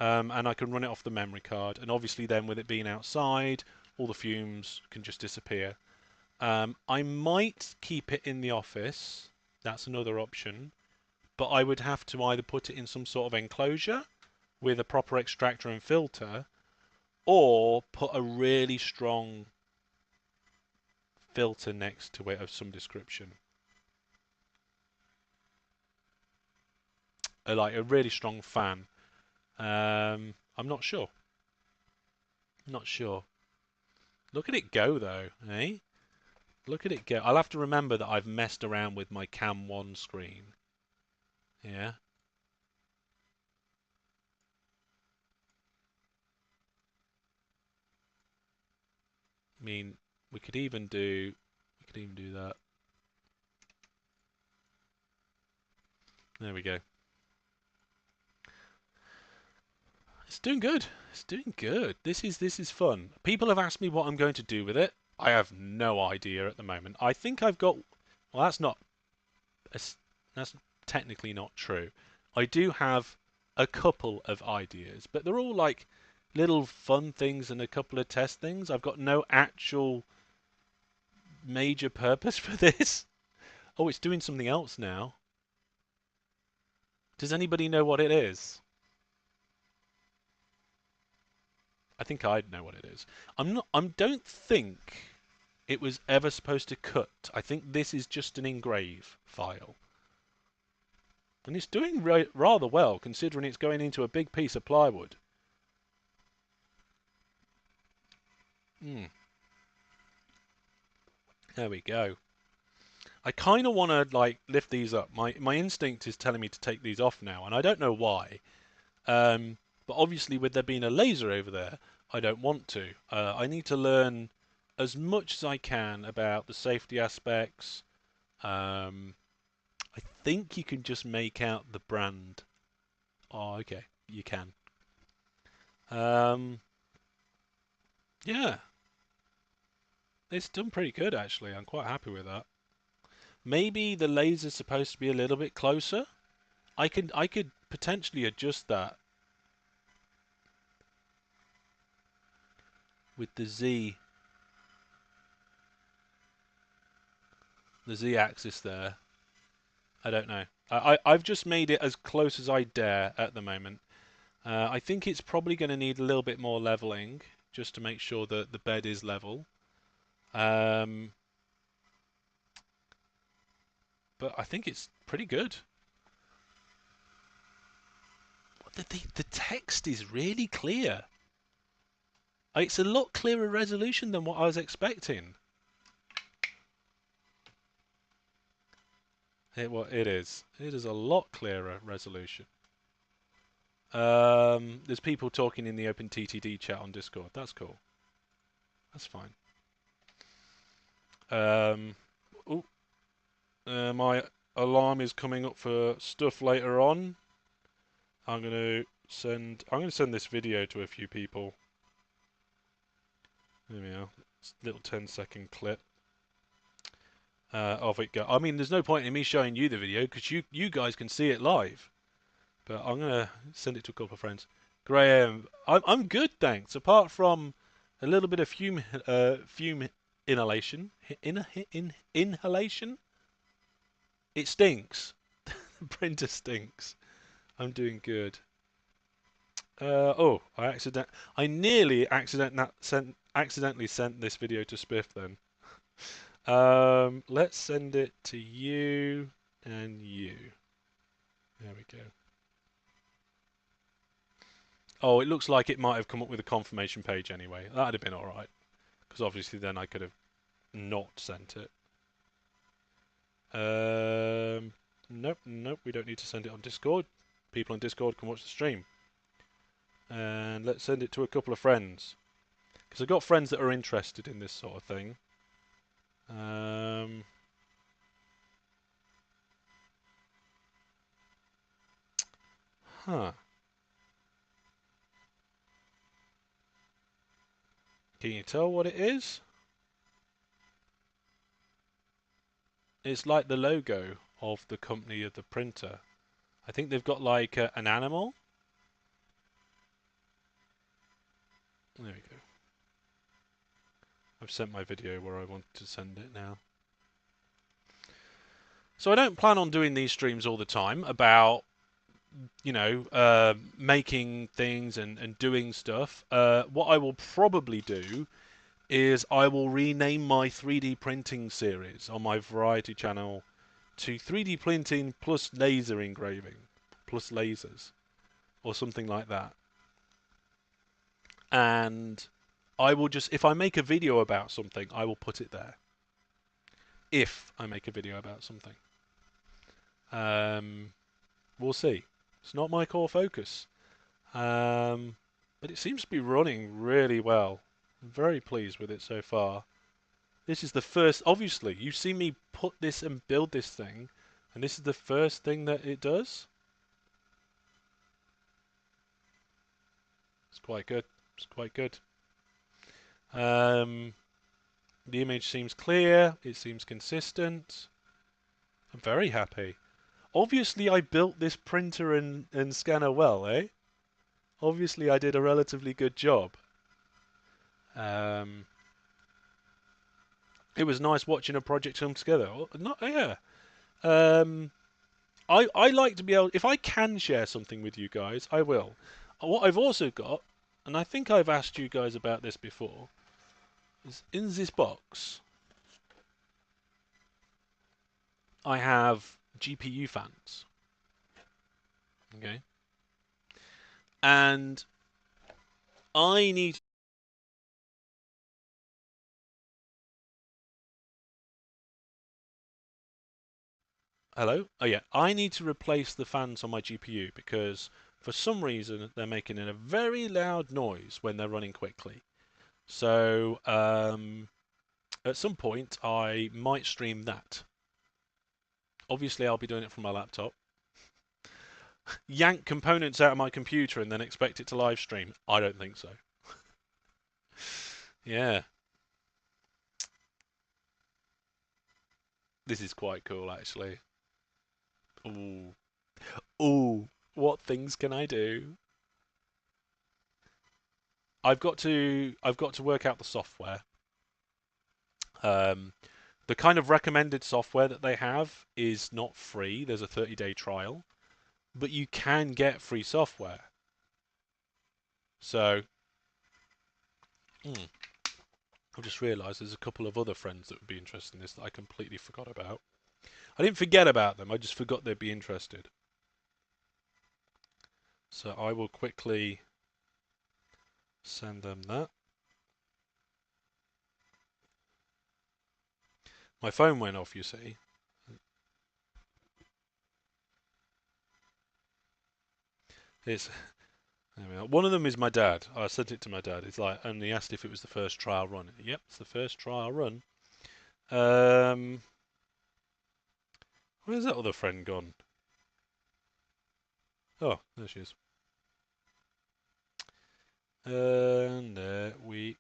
And I can run it off the memory card. And obviously then with it being outside, all the fumes can just disappear. I might keep it in the office. That's another option. But I would have to either put it in some sort of enclosure with a proper extractor and filter, or put a really strong filter next to it of some description. Like a really strong fan. I'm not sure. Not sure. Look at it go though, eh? Look at it go. I'll have to remember that I've messed around with my Cam 1 screen. Yeah. I mean, we could even do that. There we go. It's doing good. It's doing good. This is fun. People have asked me what I'm going to do with it. I have no idea at the moment. I think I've got. Well, that's technically not true. I do have a couple of ideas, but they're all like little fun things and a couple of test things. I've got no actual major purpose for this. Oh, it's doing something else now. Does anybody know what it is? I think I'd know what it is. I don't think it was ever supposed to cut. I think this is just an engrave file. And it's doing rather well, considering it's going into a big piece of plywood. There we go. I kind of want to like lift these up. My instinct is telling me to take these off now, and I don't know why. But obviously, with there being a laser over there, I don't want to. I need to learn as much as I can about the safety aspects. I think you can just make out the brand. Oh, okay, you can. Yeah, it's done pretty good actually. I'm quite happy with that. Maybe the laser's supposed to be a little bit closer. I could potentially adjust that with the Z axis there. I don't know. I've just made it as close as I dare at the moment. I think it's probably going to need a little bit more leveling just to make sure that the bed is level. But I think it's pretty good. The text is really clear. It's a lot clearer resolution than what I was expecting. It is. It is a lot clearer resolution. There's people talking in the OpenTTD chat on Discord. That's cool. That's fine. My alarm is coming up for stuff later on. I'm gonna send this video to a few people. There we are. It's a little 10-second clip of it go. I mean, there's no point in me showing you the video because you guys can see it live. But I'm gonna send it to a couple of friends. Graham, I'm good, thanks. Apart from a little bit of fume inhalation. Inhalation. It stinks. The printer stinks. I'm doing good. Oh, I nearly accidentally sent this video to Spiff then. Let's send it to you and you. There we go. Oh, it looks like it might have come up with a confirmation page anyway. That'd have been alright. Because obviously then I could have not sent it. Nope, we don't need to send it on Discord. People on Discord can watch the stream. And let's send it to a couple of friends. Because I've got friends that are interested in this sort of thing. Huh. Can you tell what it is? It's like the logo of the company of the printer. I think they've got like an animal. There we go. I've sent my video where I want to send it now. So I don't plan on doing these streams all the time about, you know, making things and doing stuff. What I will probably do is I will rename my 3D printing series on my variety channel to 3D printing plus laser engraving plus lasers or something like that. And I will just, if I make a video about something, I will put it there. If I make a video about something. We'll see. It's not my core focus. But it seems to be running really well. I'm very pleased with it so far. This is the first, obviously, you've seen me put this and build this thing, and this is the first thing that it does. It's quite good. It's quite good. The image seems clear. It seems consistent. I'm very happy. Obviously, I built this printer and scanner well, eh? Obviously, I did a relatively good job. It was nice watching a project come together. Yeah. I like to be able, if I can share something with you guys, I will. What I've also got, and I think I've asked you guys about this before, is in this box, I have GPU fans. Okay. And I need... Hello? Oh yeah, I need to replace the fans on my GPU because for some reason they're making a very loud noise when they're running quickly. So at some point I might stream that. Obviously I'll be doing it from my laptop. Yank components out of my computer and then expect it to live stream? I don't think so. Yeah. This is quite cool actually. Ooh. Ooh, what things can I do? I've got to work out the software. The kind of recommended software that they have is not free. There's a 30-day trial, but you can get free software. So, I've just realised there's a couple of other friends that would be interested in this that I completely forgot about. I didn't forget about them, I just forgot they'd be interested. So I will quickly send them that. My phone went off, you see. It's... There we are. One of them is my dad. I sent it to my dad. It's like, and he asked if it was the first trial run. Yep, it's the first trial run. Where's that other friend gone? Oh, there she is. And there we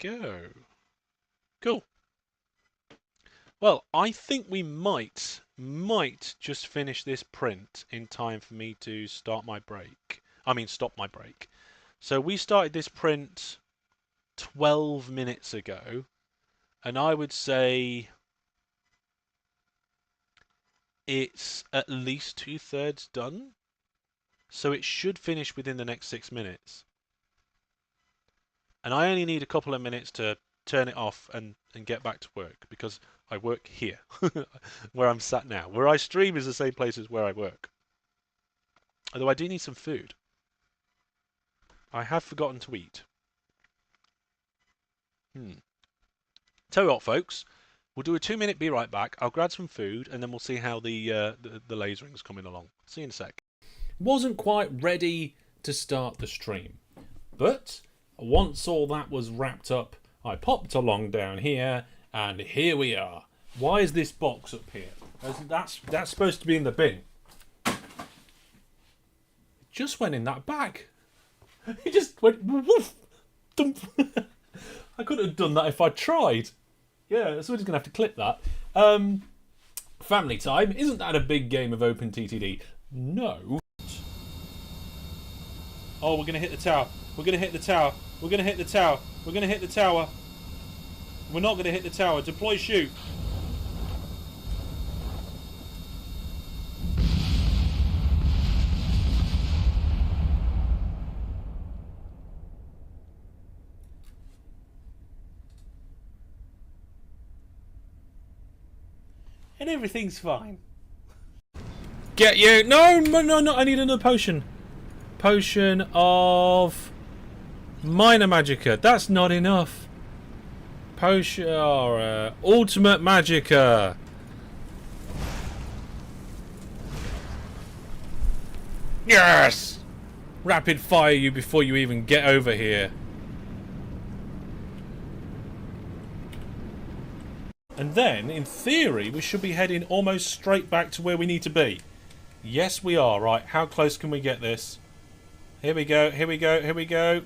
go. Cool. Well, I think we might just finish this print in time for me to start my break. I mean, stop my break. So we started this print 12 minutes ago, and I would say it's at least 2/3 done. So it should finish within the next 6 minutes. And I only need a couple of minutes to turn it off and get back to work because I work here, where I'm sat now. Where I stream is the same place as where I work. Although I do need some food. I have forgotten to eat. Tell you what, folks. We'll do a 2-minute be right back. I'll grab some food and then we'll see how the lasering's coming along. See you in a sec. Wasn't quite ready to start the stream, but once all that was wrapped up, I popped along down here, and here we are. Why is this box up here? That's supposed to be in the bin. It just went in that bag. It just went woof, dump. I could have done that if I tried. Yeah, so we're just gonna have to clip that. Family time. Isn't that a big game of OpenTTD? No. Oh, we're going to hit the tower. We're going to hit the tower. We're going to hit the tower. We're going to hit the tower. We're not going to hit the tower. Deploy shoot. And everything's fine. Get you! No, no! I need another potion. Potion of minor magicka. That's not enough. Potion or ultimate magicka. Yes! Rapid fire you before you even get over here. And then, in theory, we should be heading almost straight back to where we need to be. Yes, we are. Right, how close can we get this? Here we go, here we go, here we go.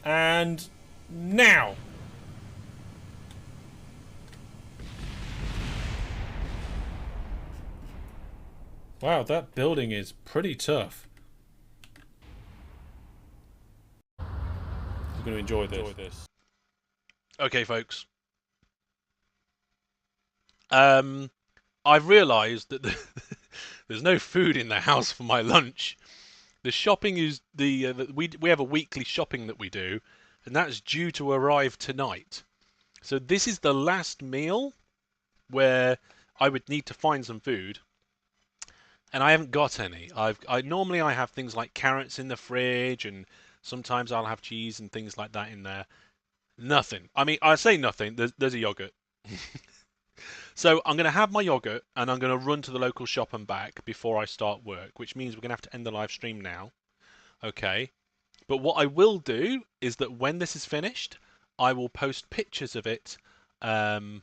And now! Wow, that building is pretty tough. I'm going to enjoy this. Okay, folks. I've realised that there's no food in the house for my lunch. The shopping is we have a weekly shopping that we do, and that's due to arrive tonight. So this is the last meal where I would need to find some food, and I haven't got any. Normally I have things like carrots in the fridge, and sometimes I'll have cheese and things like that in there. Nothing. I mean, I say nothing. There's a yogurt. So I'm going to have my yogurt and I'm going to run to the local shop and back before I start work, which means we're going to have to end the live stream now. Okay. But what I will do is that when this is finished, I will post pictures of it on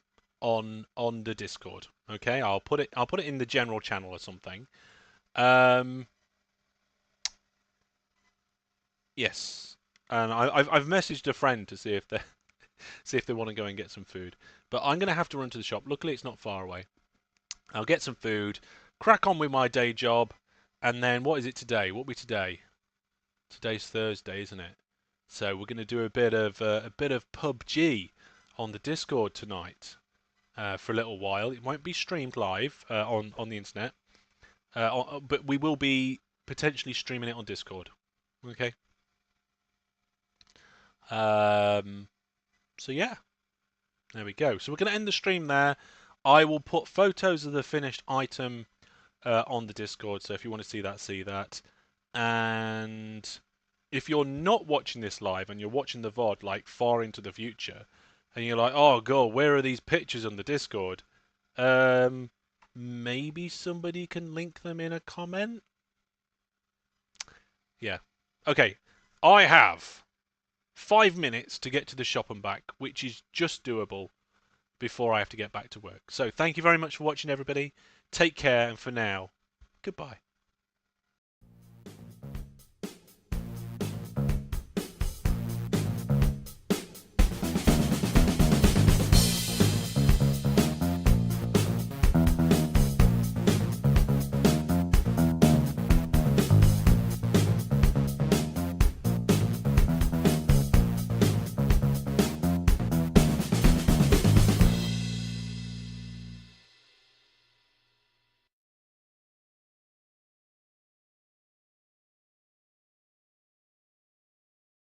the Discord. Okay. I'll put it in the general channel or something. Yes. And I've messaged a friend to see if they want to go and get some food. But I'm going to have to run to the shop. Luckily, it's not far away. I'll get some food, crack on with my day job, and then what is it today? What are we today? Today's Thursday, isn't it? So we're going to do a bit of PUBG on the Discord tonight for a little while. It won't be streamed live on the internet, but we will be potentially streaming it on Discord. Okay. So yeah. There we go. So we're going to end the stream there. I will put photos of the finished item on the Discord. So if you want to see that, see that. And if you're not watching this live and you're watching the VOD like far into the future, and you're like, oh god, where are these pictures on the Discord? Maybe somebody can link them in a comment. Yeah. Okay. I have 5 minutes to get to the shop and back, which is just doable before I have to get back to work. So thank you very much for watching, everybody. Take care, and for now, goodbye.